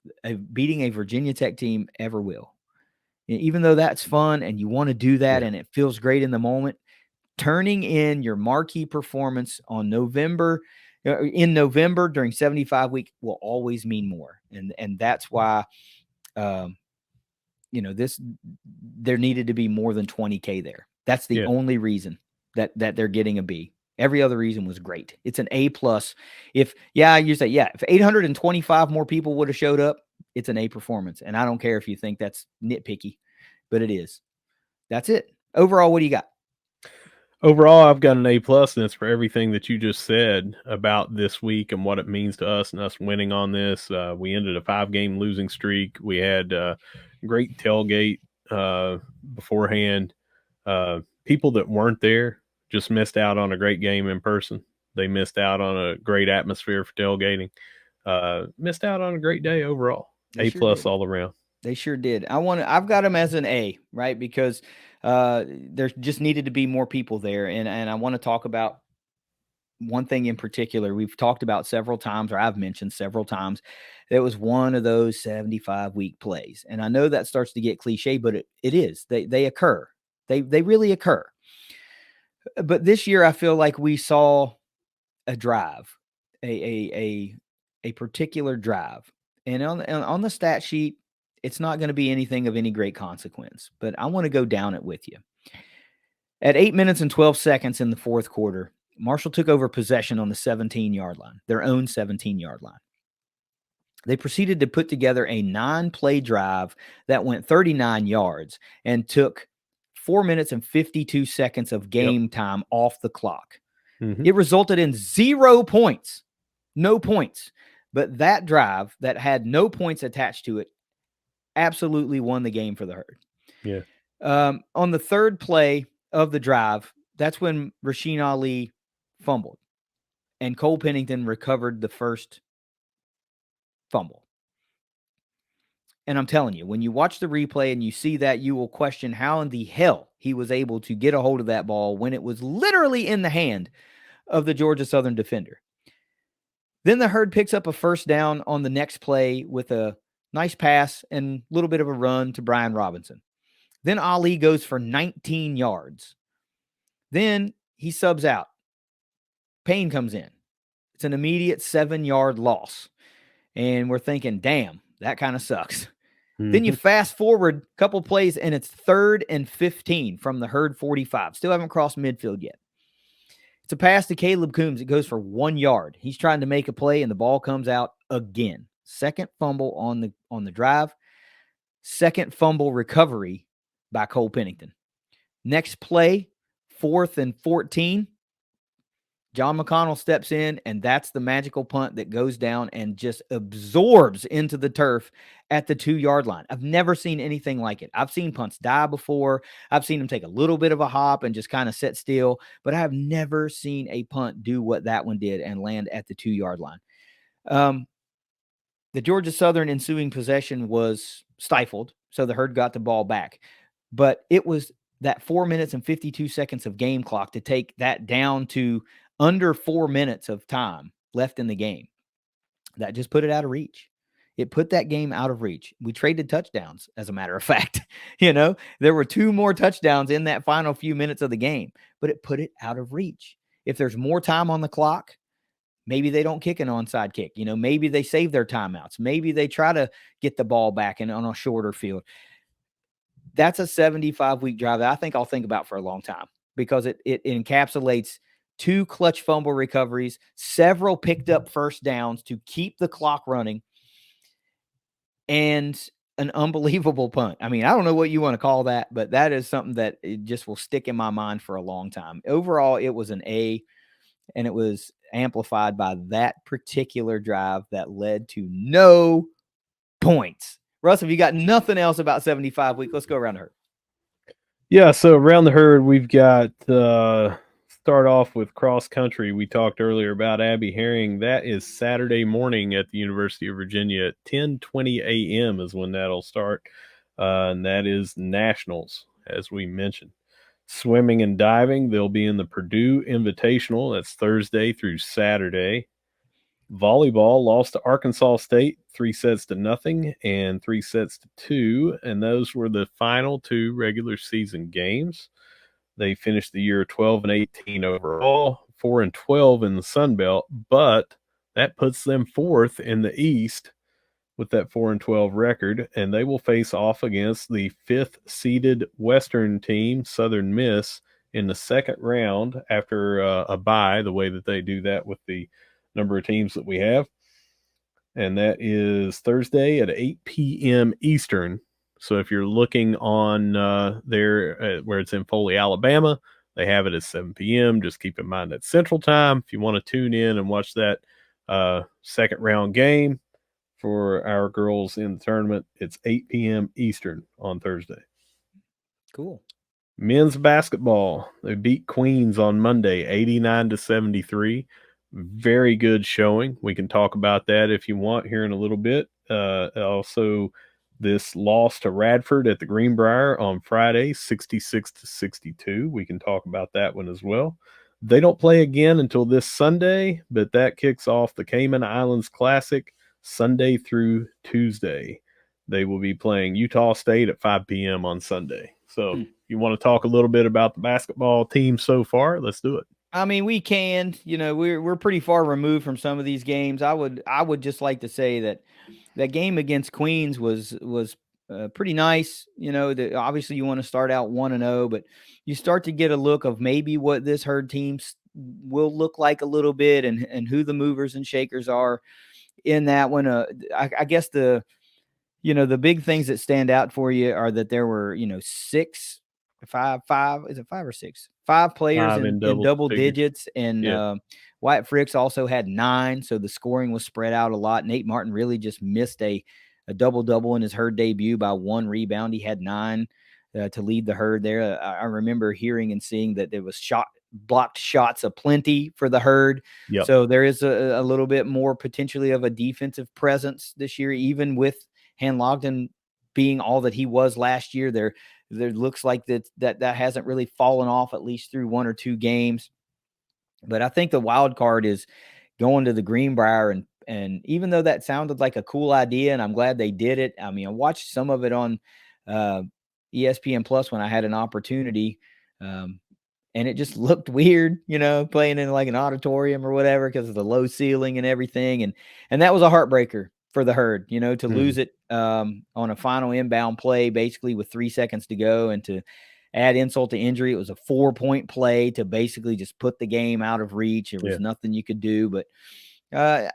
beating a Virginia Tech team ever will. Even though that's fun and you want to do that, and it feels great in the moment, turning in your marquee performance in November during 75 week will always mean more. And that's why, there needed to be more than 20K there. That's the only reason that they're getting a B. Every other reason was great. It's an A plus. If 825 more people would have showed up, it's an A performance. And I don't care if you think that's nitpicky, but it is. That's it. Overall, what do you got?
Overall, I've got an A plus, and it's for everything that you just said about this week and what it means to us and us winning on this. We ended a 5-game losing streak. We had great tailgate beforehand. People that weren't there just missed out on a great game in person. They missed out on a great atmosphere for tailgating. Missed out on a great day overall. A plus all around.
They sure did. I've got them as an A, right? Because there just needed to be more people there. And I want to talk about one thing in particular. We've talked about several times, or I've mentioned several times, it was one of those 75-week plays. And I know that starts to get cliche, but it is. They occur. They really occur. But this year, I feel like we saw a drive, a particular drive. And on the stat sheet, it's not going to be anything of any great consequence, but I want to go down it with you. At 8 minutes and 12 seconds in the fourth quarter, Marshall took over possession on the 17-yard line, their own 17-yard line. They proceeded to put together a 9-play drive that went 39 yards and took 4 minutes and 52 seconds of game time off the clock.
Mm-hmm.
It resulted in 0 points, no points. But that drive that had no points attached to it absolutely won the game for the Herd.
Yeah.
On the third play of the drive, that's when Rasheen Ali fumbled, and Cole Pennington recovered the first fumble. And I'm telling you, when you watch the replay and you see that, you will question how in the hell he was able to get a hold of that ball when it was literally in the hand of the Georgia Southern defender. Then the Herd picks up a first down on the next play with a nice pass and a little bit of a run to Brian Robinson. Then Ali goes for 19 yards. Then he subs out. Payne comes in. It's an immediate 7-yard loss. And we're thinking, damn, that kind of sucks. Mm-hmm. Then you fast forward a couple plays, and it's 3rd and 15 from the Herd 45. Still haven't crossed midfield yet. It's a pass to Caleb Coombs. It goes for 1 yard. He's trying to make a play, and the ball comes out again. Second fumble on the drive. Second fumble recovery by Cole Pennington. Next play, 4th and 14. John McConnell steps in, and that's the magical punt that goes down and just absorbs into the turf at the 2-yard line. I've never seen anything like it. I've seen punts die before. I've seen them take a little bit of a hop and just kind of sit still, but I have never seen a punt do what that one did and land at the 2-yard line. The Georgia Southern ensuing possession was stifled, so the Herd got the ball back. But it was that 4 minutes and 52 seconds of game clock to take that down to under 4 minutes of time left in the game. That just put it out of reach. It put that game out of reach. We traded touchdowns, as a matter of fact. There were 2 more touchdowns in that final few minutes of the game, but it put it out of reach. If there's more time on the clock, maybe they don't kick an onside kick. Maybe they save their timeouts. Maybe they try to get the ball back on a shorter field. That's a 75-week drive that I think I'll think about for a long time because it encapsulates 2 clutch fumble recoveries, several picked up first downs to keep the clock running, and an unbelievable punt. I mean, I don't know what you want to call that, but that is something that it just will stick in my mind for a long time. Overall, it was an A, and it was amplified by that particular drive that led to no points. Russ, if you got nothing else about 75 week, let's go around the Herd.
Yeah, so around the Herd, we've got start off with cross country. We talked earlier about Abby Herring. That is Saturday morning at the University of Virginia at 10:20 a.m. is when that'll start, and that is nationals, as we mentioned. Swimming and diving, they'll be in the Purdue Invitational. That's Thursday through Saturday. Volleyball lost to Arkansas State 3-0 and 3-2, and those were the final 2 regular season games. They finished the year 12-18 overall, 4-12 in the Sun Belt, but that puts them 4th in the East with that 4-12 record, and they will face off against the 5th seeded Western team, Southern Miss, in the second round after a bye, the way that they do that with the number of teams that we have. And that is Thursday at 8 p.m. Eastern. So if you're looking on there where it's in Foley, Alabama, they have it at 7 p.m. Just keep in mind that's Central Time. If you want to tune in and watch that second round game for our girls in the tournament, it's 8 p.m. Eastern on Thursday.
Cool.
Men's basketball, they beat Queens on Monday, 89-73. Very good showing. We can talk about that if you want here in a little bit. Also, this loss to Radford at the Greenbrier on Friday, 66-62. We can talk about that one as well. They don't play again until this Sunday, but that kicks off the Cayman Islands Classic Sunday through Tuesday. They will be playing Utah State at 5 p.m. on Sunday. So you want to talk a little bit about the basketball team so far? Let's do it.
I mean, we can. We're pretty far removed from some of these games. I would just like to say that that game against Queens was pretty nice. That obviously you want to start out 1-0, but you start to get a look of maybe what this Herd team will look like a little bit, and who the movers and shakers are in that one. I guess the big things that stand out for you are that there were five is it five or six? Five players in double digits, and Wyatt Fricks also had 9, so the scoring was spread out a lot. Nate Martin really just missed a double-double in his Herd debut by 1 rebound. He had 9 to lead the Herd there. I remember hearing and seeing that there was blocked shots aplenty for the Herd.
Yep.
So there is a little bit more potentially of a defensive presence this year, even with Han Logden being all that he was last year. There looks like that hasn't really fallen off, at least through 1 or 2 games. But I think the wild card is going to the Greenbrier, and even though that sounded like a cool idea, and I'm glad they did it. I mean, I watched some of it on ESPN Plus when I had an opportunity, and it just looked weird, playing in like an auditorium or whatever because of the low ceiling and everything, and that was a heartbreaker for the Herd, to lose it on a final inbound play, basically with 3 seconds to go, and to add insult to injury, it was a 4-point play to basically just put the game out of reach. There was nothing you could do, but I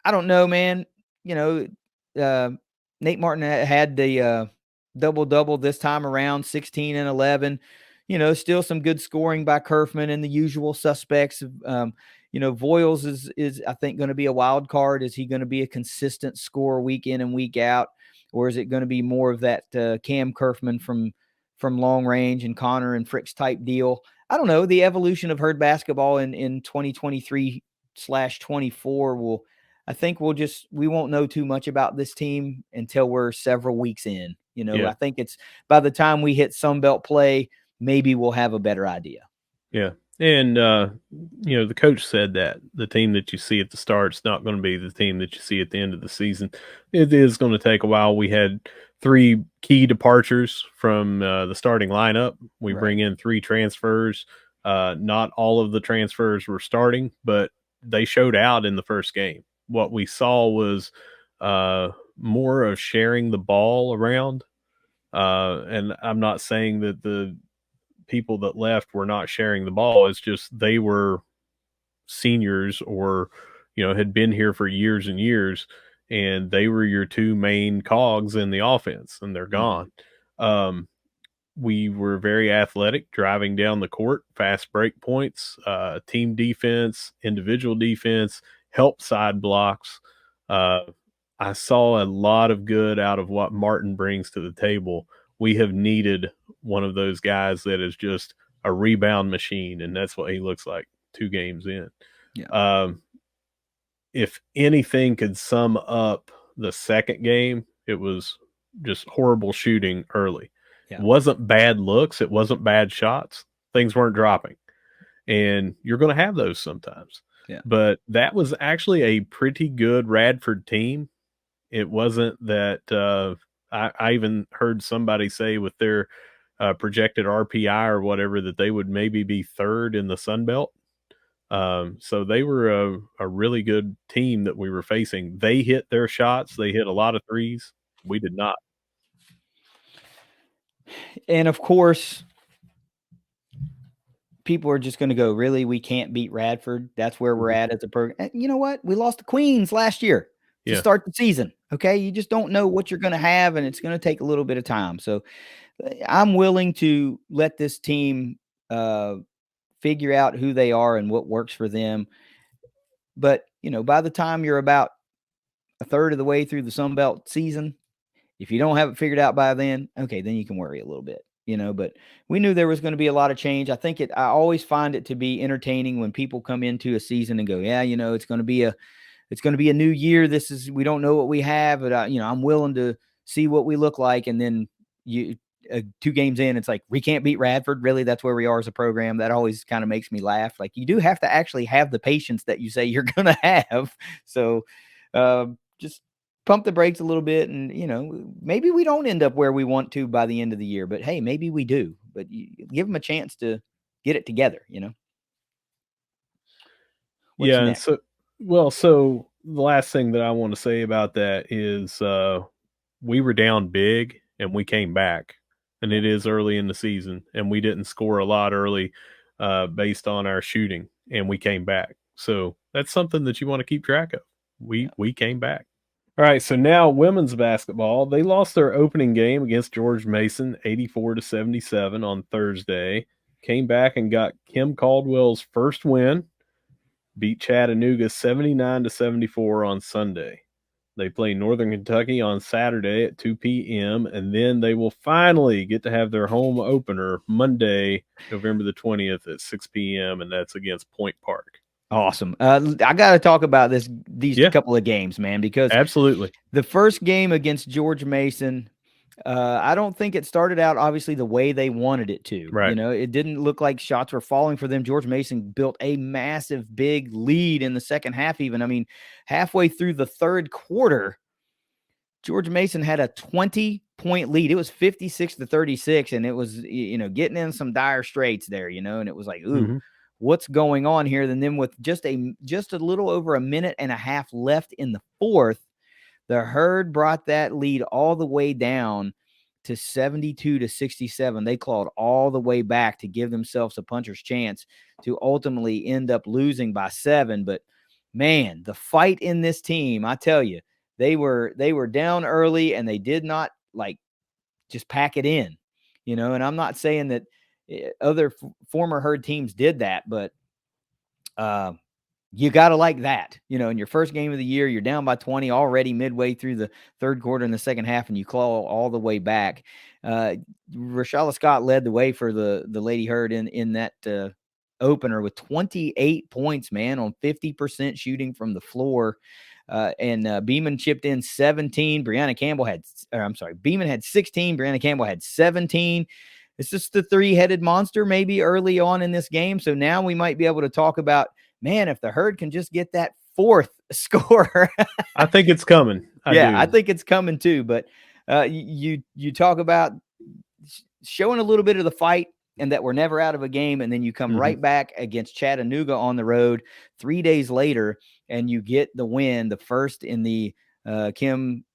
don't know, man. Nate Martin had the double-double this time around, 16 and 11. Still some good scoring by Kerfman and the usual suspects. Voiles is I think going to be a wild card. Is he going to be a consistent scorer week in and week out, or is it going to be more of that Cam Kerfman from long range and Connor and Fricks type deal? I don't know. The evolution of Herd basketball in 2023/24 we won't know too much about this team until we're several weeks in. I think it's by the time we hit Sunbelt play, maybe we'll have a better idea.
Yeah. And, the coach said that the team that you see at the start is not going to be the team that you see at the end of the season. It is going to take a while. We had 3 key departures from the starting lineup. We bring in 3 transfers. Not all of the transfers were starting, but they showed out in the first game. What we saw was more of sharing the ball around. And I'm not saying that the people that left were not sharing the ball. It's just they were seniors or had been here for years and years, and they were your 2 main cogs in the offense, and they're gone. We were very athletic, driving down the court, fast break points, team defense, individual defense, help side blocks. I saw a lot of good out of what Martin brings to the table. We have needed one of those guys that is just a rebound machine, and that's what he looks like 2 games in.
Yeah.
If anything could sum up the second game, it was just horrible shooting early.
Yeah.
It wasn't bad looks. It wasn't bad shots. Things weren't dropping. And you're going to have those sometimes.
Yeah.
But that was actually a pretty good Radford team. It wasn't that I even heard somebody say with their projected RPI or whatever that they would maybe be 3rd in the Sun Belt. So they were a really good team that we were facing. They hit their shots. They hit a lot of threes. We did not.
And of course, people are just going to go, really, we can't beat Radford. That's where we're at as a program. You know what? We lost to Queens last year to start the season. Okay. You just don't know what you're going to have, and it's going to take a little bit of time. So I'm willing to let this team figure out who they are and what works for them. But, by the time you're about a third of the way through the Sun Belt season, if you don't have it figured out by then, okay, then you can worry a little bit, but we knew there was going to be a lot of change. I always find it to be entertaining when people come into a season and go, yeah, it's going to be a new year. We don't know what we have, but I'm willing to see what we look like. And then 2 games in, it's like, we can't beat Radford. Really? That's where we are as a program. That always kind of makes me laugh. Like, you do have to actually have the patience that you say you're going to have. So just pump the brakes a little bit, and maybe we don't end up where we want to by the end of the year, but hey, maybe we do. But you give them a chance to get it together. What's
And
next?
so the last thing that I want to say about that is we were down big and we came back, and it is early in the season, and we didn't score a lot early based on our shooting, and we came back. So that's something that you want to keep track of. We came back. All right, so now women's basketball. They lost their opening game against George Mason 84-77 on Thursday. Came back and got Kim Caldwell's first win. Beat Chattanooga 79-74 on Sunday. They play Northern Kentucky on Saturday at 2 p.m., and then they will finally get to have their home opener Monday, November the 20th at 6 p.m., and that's against Point Park.
Awesome. I got to talk about these couple of games, man, because
absolutely
the first game against George Mason, I don't think it started out obviously the way they wanted it to.
Right.
It didn't look like shots were falling for them. George Mason built a massive big lead in the second half even. I mean, halfway through the third quarter, George Mason had a 20-point lead. It was 56-36, and it was, getting in some dire straits there, and it was like, ooh, what's going on here? And then with just a little over a minute and a half left in the fourth, the Herd brought that lead all the way down to 72-67. They clawed all the way back to give themselves a puncher's chance to ultimately end up losing by 7. But man, the fight in this team, I tell you, they were down early, and they did not just pack it in, and I'm not saying that other former Herd teams did that, but you got to like that, in your first game of the year, you're down by 20 already midway through the third quarter in the second half, and you claw all the way back. Rashala Scott led the way for the Lady Herd in that opener with 28 points, man, on 50% shooting from the floor. And Beeman chipped in 17. Beeman had 16. Brianna Campbell had 17. It's just the 3-headed monster maybe early on in this game. So now we might be able to talk about, man, if the Herd can just get that fourth score.
I think it's coming.
I think it's coming too. But you talk about showing a little bit of the fight, and that we're never out of a game, and then you come right back against Chattanooga on the road 3 days later, and you get the win, the first in the Kim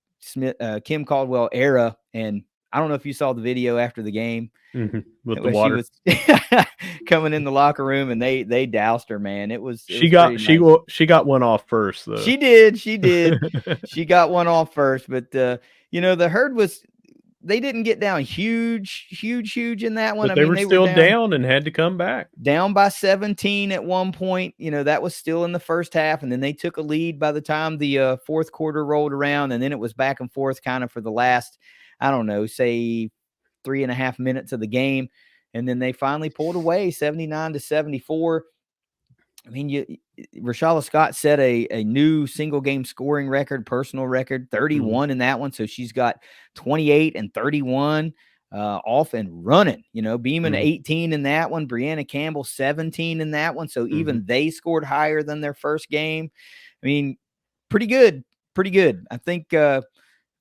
Caldwell era. And I don't know if you saw the video after the game
with the water.
She was coming in the locker room, and they doused her, man.
She got one off first though.
She did. She got one off first, but the Herd they didn't get down huge in that one.
But they were still down and had to come back.
Down by 17 at one point. That was still in the first half, and then they took a lead by the time the fourth quarter rolled around, and then it was back and forth kind of for the last, I don't know, say 3.5 minutes of the game, and then they finally pulled away 79-74. I mean, Rashala Scott set a new single game scoring record, personal record, 31 in that one. So she's got 28 and 31 off and running. Beeman 18 in that one, Brianna Campbell 17 in that one. So even they scored higher than their first game. I mean, pretty good. I think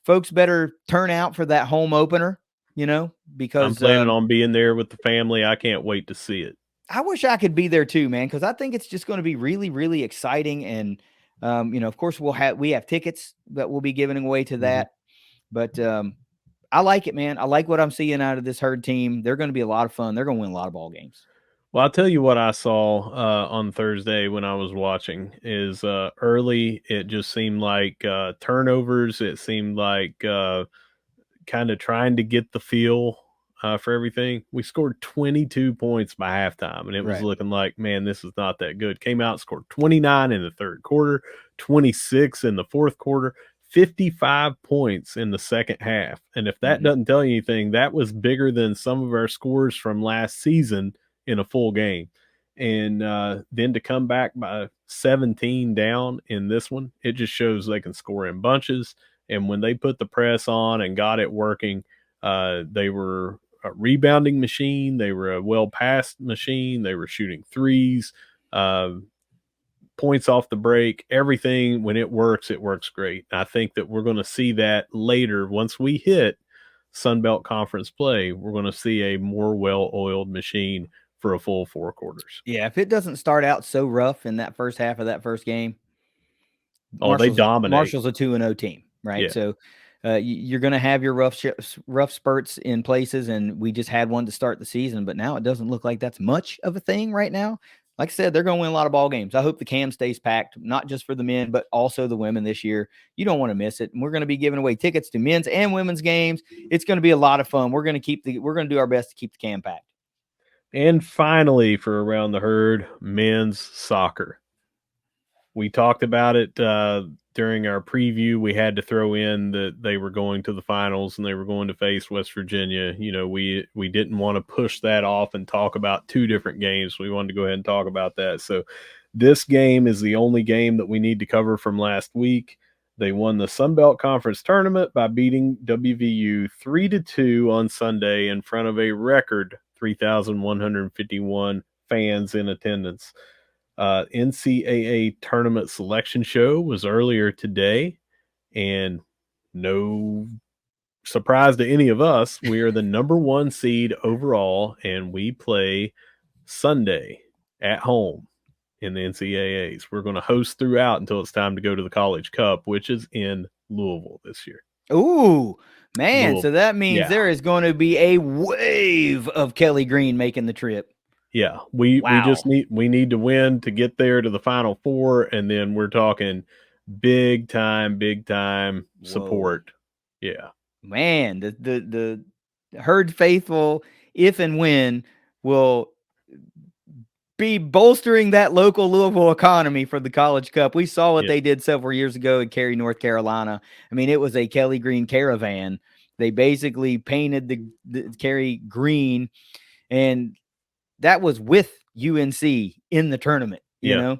folks better turn out for that home opener, because
I'm planning on being there with the family. I can't wait to see it.
I wish I could be there too, man, because I think it's just going to be really, really exciting. And, of course, we have tickets that we'll be giving away to that. But I like it, man. I like what I'm seeing out of this Herd team. They're going to be a lot of fun. They're going to win a lot of ball games.
Well, I'll tell you what I saw on Thursday when I was watching is early. It just seemed like turnovers. It seemed like kind of trying to get the feel for everything. We scored 22 points by halftime, and it was
Right.
looking like, man, this is not that good. Came out, scored 29 in the third quarter, 26 in the fourth quarter, 55 points in the second half. And if that
Mhm.
doesn't tell you anything, that was bigger than some of our scores from last season in a full game. And then to come back by 17 down in this one, it just shows they can score in bunches. And when they put the press on and got it working, they were a rebounding machine. They were a well passed machine. They were shooting threes, uh, points off the break, everything. When it works great. I think that we're going to see that later once we hit Sun Belt Conference play. We're going to see a more well oiled machine for a full 4 quarters.
Yeah, if it doesn't start out so rough in that first half of that first game,
Oh, they dominate.
Marshall's a 2-0 team, right?
Yeah.
So you're going to have your rough spurts in places, and we just had one to start the season, but now it doesn't look like that's much of a thing right now. Like I said, they're going to win a lot of ball games. I hope the cam stays packed, not just for the men, but also the women this year. You don't want to miss it. And we're going to be giving away tickets to men's and women's games. It's going to be a lot of fun. We're going to do our best to keep the cam packed.
And finally, for Around the Herd, men's soccer. We talked about it during our preview. We had to throw in that they were going to the finals and they were going to face West Virginia. You know, we didn't want to push that off and talk about 2 different games. We wanted to go ahead and talk about that. So this game is the only game that we need to cover from last week. They won the Sun Belt Conference tournament by beating WVU 3-2 on Sunday in front of a record 3,151 fans in attendance. NCAA tournament selection show was earlier today, and no surprise to any of us, we are the number 1 seed overall, and we play Sunday at home in the NCAAs. We're going to host throughout until it's time to go to the College Cup, which is in Louisville this year.
Ooh, man.
Louisville.
So that means
Yeah.
there is going to be a wave of Kelly Green making the trip.
Yeah, we
Wow.
need to win to get there to the Final Four, and then we're talking big time support. Yeah,
Man, the Herd faithful, if and when, will be bolstering that local Louisville economy for the College Cup. We saw what they did several years ago in Cary, North Carolina. I mean, it was a Kelly Green caravan. They basically painted the Cary green, and that was with UNC in the tournament, you know.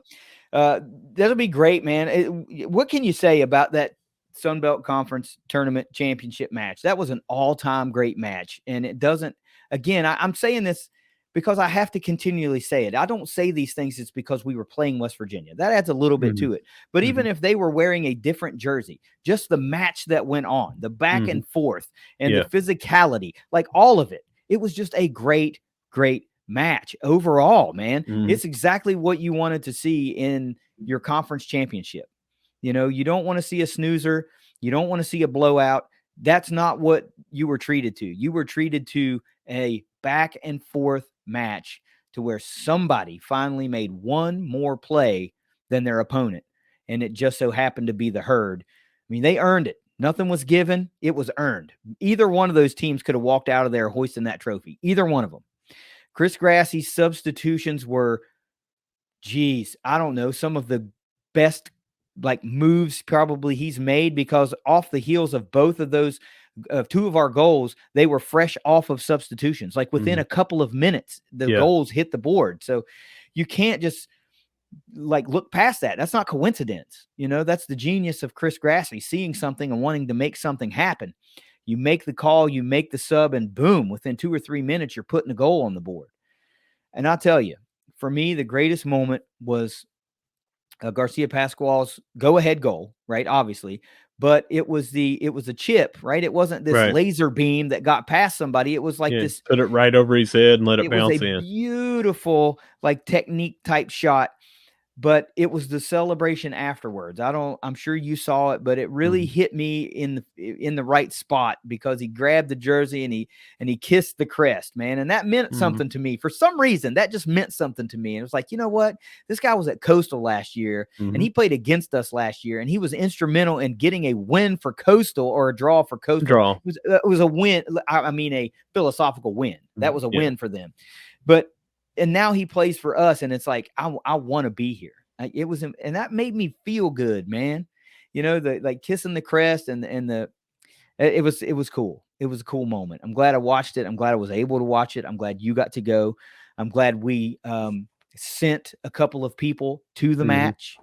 That'll be great, man. What can you say about that Sun Belt Conference tournament championship match? That was an all-time great match. And it doesn't, again, I'm saying this because I have to continually say it. I don't say these things it's because we were playing West Virginia. That adds a little bit to it. But even if they were wearing a different jersey, just the match that went on, the back and forth and the physicality, like all of it, it was just a great, great match overall, man. It's exactly what you wanted to see in your conference championship. You know, you don't want to see a snoozer. You don't want to see a blowout. That's not what you were treated to. You were treated to a back and forth match to where somebody finally made one more play than their opponent. And it just so happened to be the Herd. I mean, they earned it. Nothing was given. It was earned. Either one of those teams could have walked out of there hoisting that trophy. Either one of them. Chris Grassie's substitutions were, geez, I don't know, some of the best like moves probably he's made, because off the heels of both of those, 2 of our goals, they were fresh off of substitutions. Like within a couple of minutes, the goals hit the board. So you can't just like look past that. That's not coincidence. You know, that's the genius of Chris Grassie, seeing something and wanting to make something happen. You make the call, you make the sub, and boom, within 2 or 3 minutes, you're putting a goal on the board. And I'll tell you, for me, the greatest moment was Garcia Pascual's go-ahead goal, right? Obviously, but it was a chip, right? It wasn't this laser beam that got past somebody. It was like this.
Put it right over his head and let it bounce
in. It was a
in.
beautiful, like technique type shot but it was the celebration afterwards. I'm sure you saw it, but it really
Mhm.
hit me in the right spot because he grabbed the jersey and he kissed the crest, man. And that meant
Mhm.
something to me. For some reason, that just meant something to me. And it was like, you know what? This guy was at Coastal last year and
Mhm.
he played against us last year and he was instrumental in getting a win for Coastal or a draw for Coastal.
Draw.
It was a win. I mean, a philosophical win. That was a
Yeah.
win for them. But and now he plays for us, and it's like I want to be here. It was, and that made me feel good, man. You know, the like kissing the crest and the it was cool. It was a cool moment. I'm glad I watched it. I'm glad I was able to watch it. I'm glad you got to go. I'm glad we sent a couple of people to the
Mhm.
match.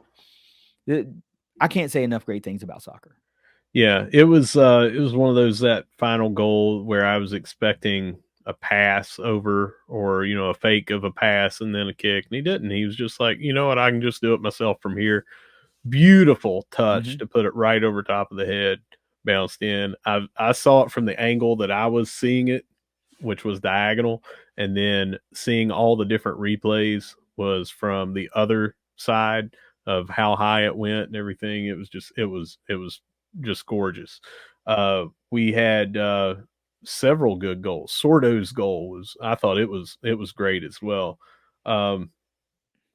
I can't say enough great things about soccer.
Yeah, it was one of those, that final goal where I was expecting a pass over, or a fake of a pass and then a kick, and he didn't. He was just like, you know what, I can just do it myself from here. Beautiful touch
Mm-hmm.
to put it right over top of the head, bounced in. I saw it from the angle that I was seeing it, which was diagonal, and then seeing all the different replays was from the other side of how high it went and everything. It was just gorgeous. We had several good goals. Sordo's goal was, I thought it was great as well. Um,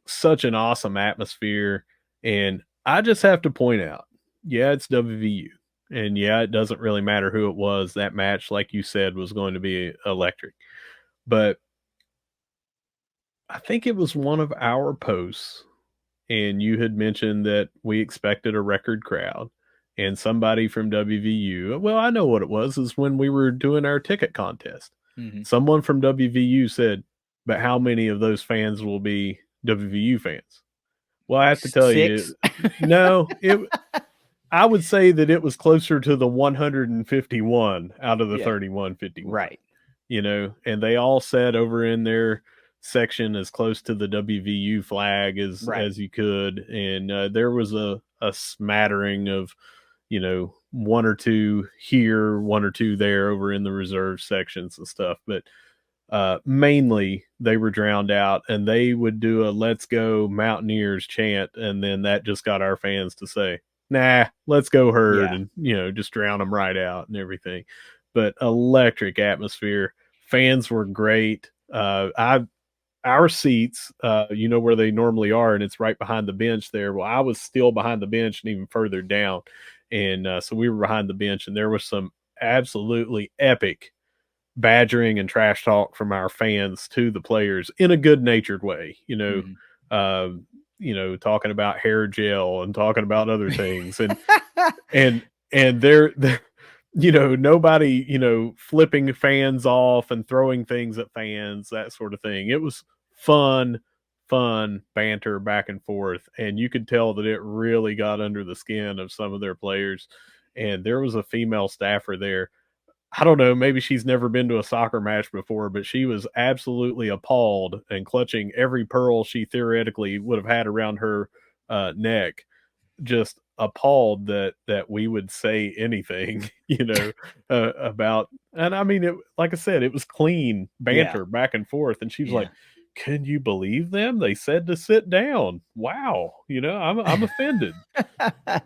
Such an awesome atmosphere, and I just have to point out, yeah, it's WVU. And yeah, it doesn't really matter who it was. That match, like you said, was going to be electric. But I think it was one of our posts, and you had mentioned that we expected a record crowd. And somebody from WVU, well, I know what it was, is when we were doing our ticket contest.
Mm-hmm.
Someone from WVU said, but how many of those fans will be WVU fans? Well, I
Like
have to tell
6.
you, no, I would say that it was closer to the 151 out of the
Yeah.
3151,
Right.
and they all sat over in their section as close to the WVU flag as
Right.
you could, and there was a smattering of, one or two here, one or two there over in the reserve sections and stuff, but mainly they were drowned out, and they would do a "Let's go Mountaineers" chant, and then that just got our fans to say, "Nah, let's go Herd,"
Yeah.
and just drown them right out and everything. But electric atmosphere, fans were great. I Our seats, where they normally are, and it's right behind the bench there. Well, I was still behind the bench and even further down, and so we were behind the bench, and there was some absolutely epic badgering and trash talk from our fans to the players in a good natured way,
Mm-hmm.
uh, talking about hair gel and talking about other things, and and they're nobody, flipping fans off and throwing things at fans, that sort of thing. It was fun banter back and forth, and you could tell that it really got under the skin of some of their players. And there was a female staffer there. I don't know, maybe she's never been to a soccer match before, but she was absolutely appalled and clutching every pearl she theoretically would have had around her neck, just appalled that we would say anything, about. And I mean, like I said, it was clean
Yeah.
banter back and forth, and she was
Yeah.
like, "Can you believe them? They said to sit down. Wow, I'm offended."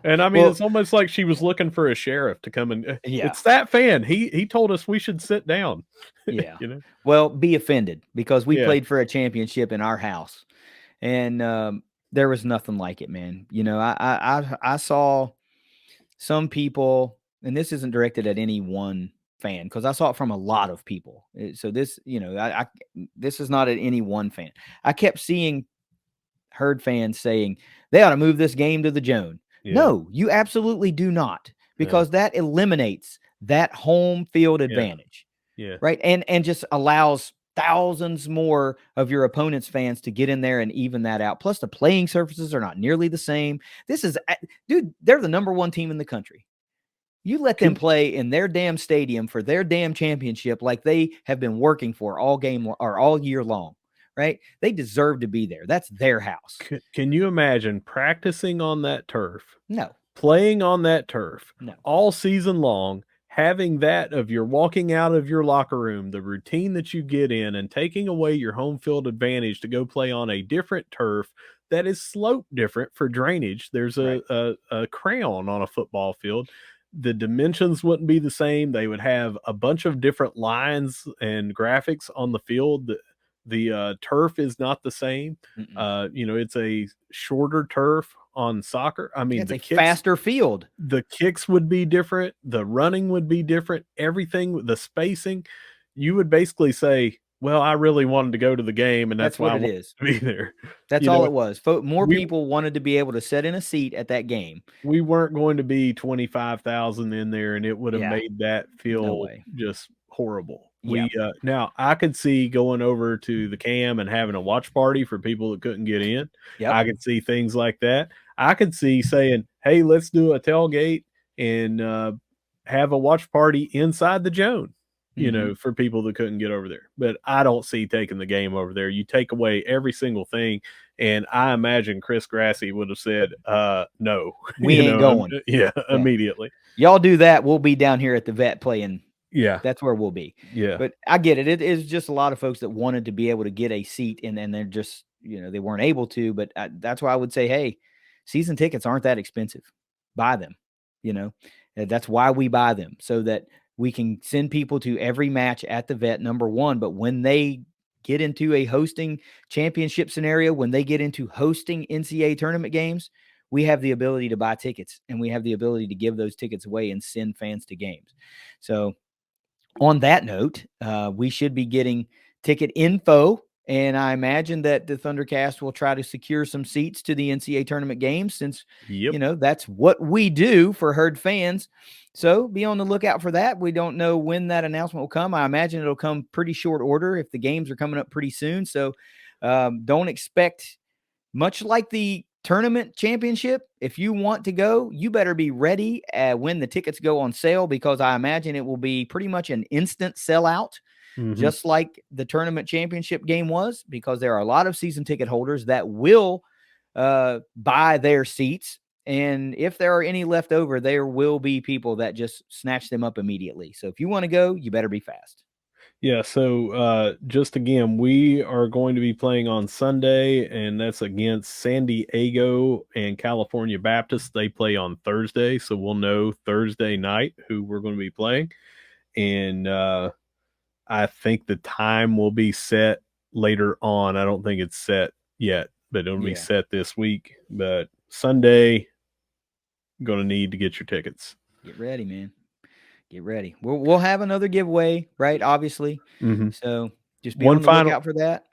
And I mean,
Well,
it's almost like she was looking for a sheriff to come and,
yeah.
it's that fan. He told us we should sit down.
Yeah.
you know?
Well, be offended because we
Yeah.
played for a championship in our house, and there was nothing like it, man. You know, I saw some people, and this isn't directed at any one fan because I saw it from a lot of people. So this, this is not at any one fan. I kept seeing Herd fans saying they ought to move this game to the Joan.
Yeah.
No, you absolutely do not,
Yeah.
because that eliminates that home field
Yeah.
advantage,
Yeah.
right? And just allows thousands more of your opponent's fans to get in there and even that out. Plus, the playing surfaces are not nearly the same. This is, dude, they're the number one team in the country. You let them
Can
play in their damn stadium for their damn championship like they have been working for all game or all year long, right? They deserve to be there. That's their house.
can you imagine practicing on that turf,
No,
playing on that turf
no.
all season long, having that of your walking out of your locker room, the routine that you get in, and taking away your home field advantage to go play on a different turf that is sloped different for drainage. There's
Right.
a crayon on a football field. The dimensions wouldn't be the same. They would have a bunch of different lines and graphics on the field. The turf is not the same.
Mm-mm.
It's a shorter turf on soccer. I
Yeah,
mean,
it's a faster field.
the kicks would be different, the running would be different, everything, the spacing. You would basically say, "Well, I really wanted to go to the game, and that's
That's
why
what
I
it
wanted
is.
to be there."
That's
You
all
know,
it was. More
we
people wanted to be able to sit in a seat at that game.
we weren't going to be 25,000 in there, and it would have
Yeah.
made that
No
feel
way.
just horrible.
Yeah.
Now I could see going over to the Cam and having a watch party for people that couldn't get in.
Yep.
I could see things like that. I could see saying, "Hey, let's do a tailgate and have a watch party inside the Joan."
Mm-hmm.
For people that couldn't get over there. But I don't see taking the game over there. You take away every single thing, and I imagine Chris Grassy would have said, no,
We ain't going.
yeah,
Yeah.
immediately.
Y'all do that. We'll be down here at the vet playing.
Yeah.
That's where we'll be.
Yeah.
But I get it. It is just a lot of folks that wanted to be able to get a seat, and they're just, they weren't able to. But that's why I would say, hey, season tickets aren't that expensive. Buy them. That's why we buy them, so that we can send people to every match at the vet, number one. But when they get into a hosting championship scenario, when they get into hosting NCAA tournament games, we have the ability to buy tickets, and we have the ability to give those tickets away and send fans to games. So on that note, we should be getting ticket info, and I imagine that the ThunderCast will try to secure some seats to the NCAA tournament games, since that's what we do for herd fans. So be on the lookout for that. We don't know when that announcement will come. I imagine it'll come pretty short order if the games are coming up pretty soon. So don't expect much like the tournament championship. If you want to go, you better be ready when the tickets go on sale, because I imagine it will be pretty much an instant sellout, just like the tournament championship game was, because there are a lot of season ticket holders that will buy their seats. And if there are any left over, there will be people that just snatch them up immediately. So if you want to go, you better be fast.
Yeah, so just again, we are going to be playing on Sunday, and that's against San Diego and California Baptist. They play on Thursday, so we'll know Thursday night who we're going to be playing. And I think the time will be set later on. I don't think it's set yet, but it'll be set this week. But Sunday, going to need to get your tickets.
Get ready, man. Get ready. We'll have another giveaway, right? Obviously. So just be on the lookout for that.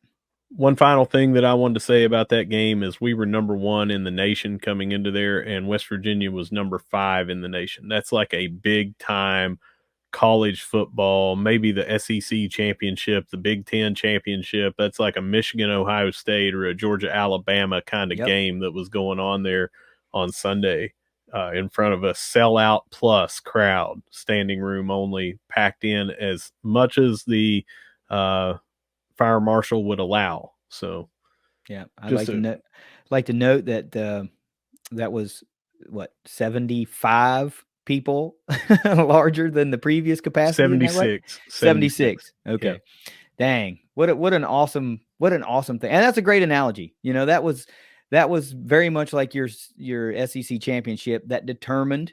One final thing that I wanted to say about that game is we were number 1 in the nation coming into there, and West Virginia was number 5 in the nation. That's like a big time college football, maybe the SEC championship, the Big Ten championship. That's like a Michigan, Ohio State, or a Georgia, Alabama kind of game that was going on there on Sunday. In front of a sellout plus crowd, standing room only, packed in as much as the fire marshal would allow. So,
yeah, I'd like to note that that was 75 people larger than the previous capacity.
76.
76. Okay. Yeah. Dang. What an awesome thing. And that's a great analogy. That was very much like your SEC championship that determined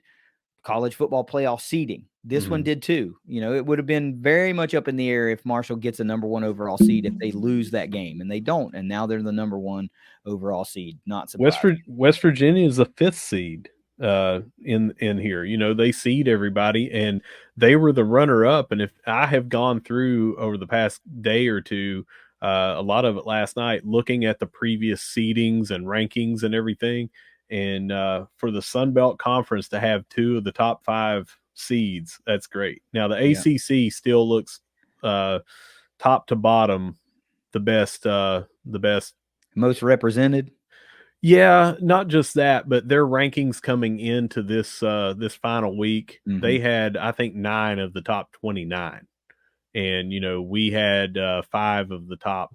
college football playoff seeding. This one did too. It would have been very much up in the air if Marshall gets a number 1 overall seed if they lose that game, and they don't. And now they're the number 1 overall seed. Not surprising.
West Virginia is the 5th seed in here. They seed everybody, and they were the runner up. And if I have gone through over the past day or two, a lot of it last night, looking at the previous seedings and rankings and everything, and for the Sun Belt Conference to have 2 of the top 5 seeds, that's great. Now the ACC still looks top to bottom the best,
most represented.
Yeah, not just that, but their rankings coming into this this final week, they had, I think, 9 of the top 29, and we had 5 of the top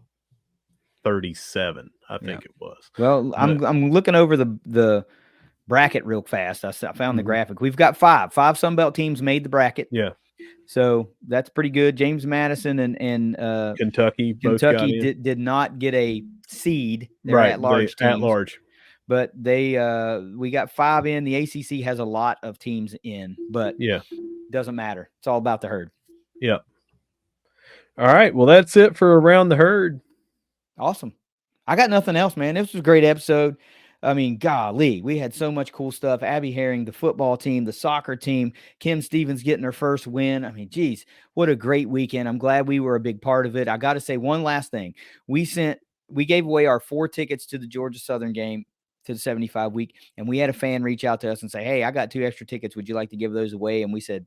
37. I think it was.
Well, I'm looking over the bracket real fast. I found the graphic. We've got 5 Sun Belt teams made the bracket.
Yeah.
So that's pretty good. James Madison and
Kentucky
did not get a seed. They're
Right.
at-large
At
teams.
large.
But we got 5 in. The ACC has a lot of teams in, but doesn't matter. It's all about the herd.
Yep. All right. Well, that's it for Around the Herd.
Awesome. I got nothing else, man. This was a great episode. I mean, golly, we had so much cool stuff. Abby Herring, the football team, the soccer team, Kim Stevens getting her first win. I mean, geez, what a great weekend. I'm glad we were a big part of it. I got to say one last thing. We gave away our 4 tickets to the Georgia Southern game, to the 75 week, and we had a fan reach out to us and say, hey, I got 2 extra tickets. Would you like to give those away? And we said,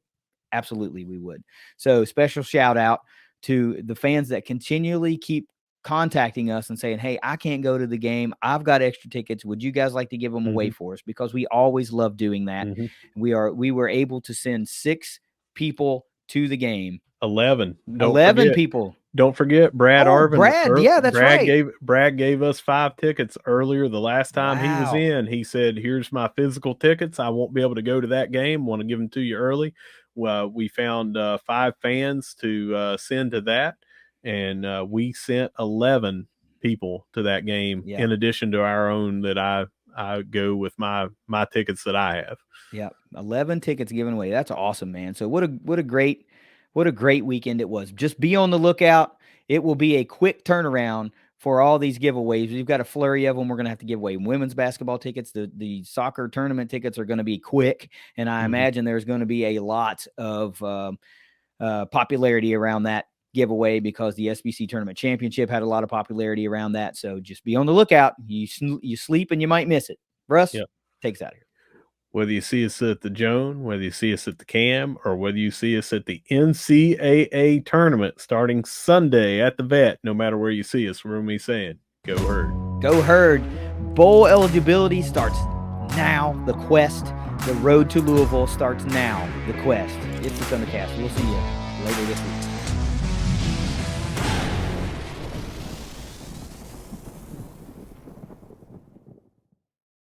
absolutely, we would. So special shout out to the fans that continually keep contacting us and saying, hey, I can't go to the game. I've got extra tickets. Would you guys like to give them away for us? Because we always love doing that. We were able to send 6 people to the game.
11.
11 people.
Don't forget Brad Arvin.
Brad, yeah, that's right.
Brad gave us 5 tickets earlier the last time he was in. He said, here's my physical tickets. I won't be able to go to that game. Want to give them to you early. Well, we found 5 fans to send to that. And we sent 11 people to that game in addition to our own that I go with my tickets that I have.
Yeah, 11 tickets given away. That's awesome, man. So what a great weekend it was. Just be on the lookout. It will be a quick turnaround for all these giveaways. We've got a flurry of them. We're going to have to give away women's basketball tickets. The soccer tournament tickets are going to be quick, and I imagine there's going to be a lot of popularity around that giveaway because the SBC Tournament Championship had a lot of popularity around that. So just be on the lookout. You sleep and you might miss it. Russ, take us out of here.
Whether you see us at the Joan, whether you see us at the Cam, or whether you see us at the NCAA tournament starting Sunday at the Vet, no matter where you see us, we're going to be saying, go Herd.
Go Herd. Bowl eligibility starts now. The quest, the road to Louisville starts now. The quest. It's the ThunderCast. We'll see you later this week.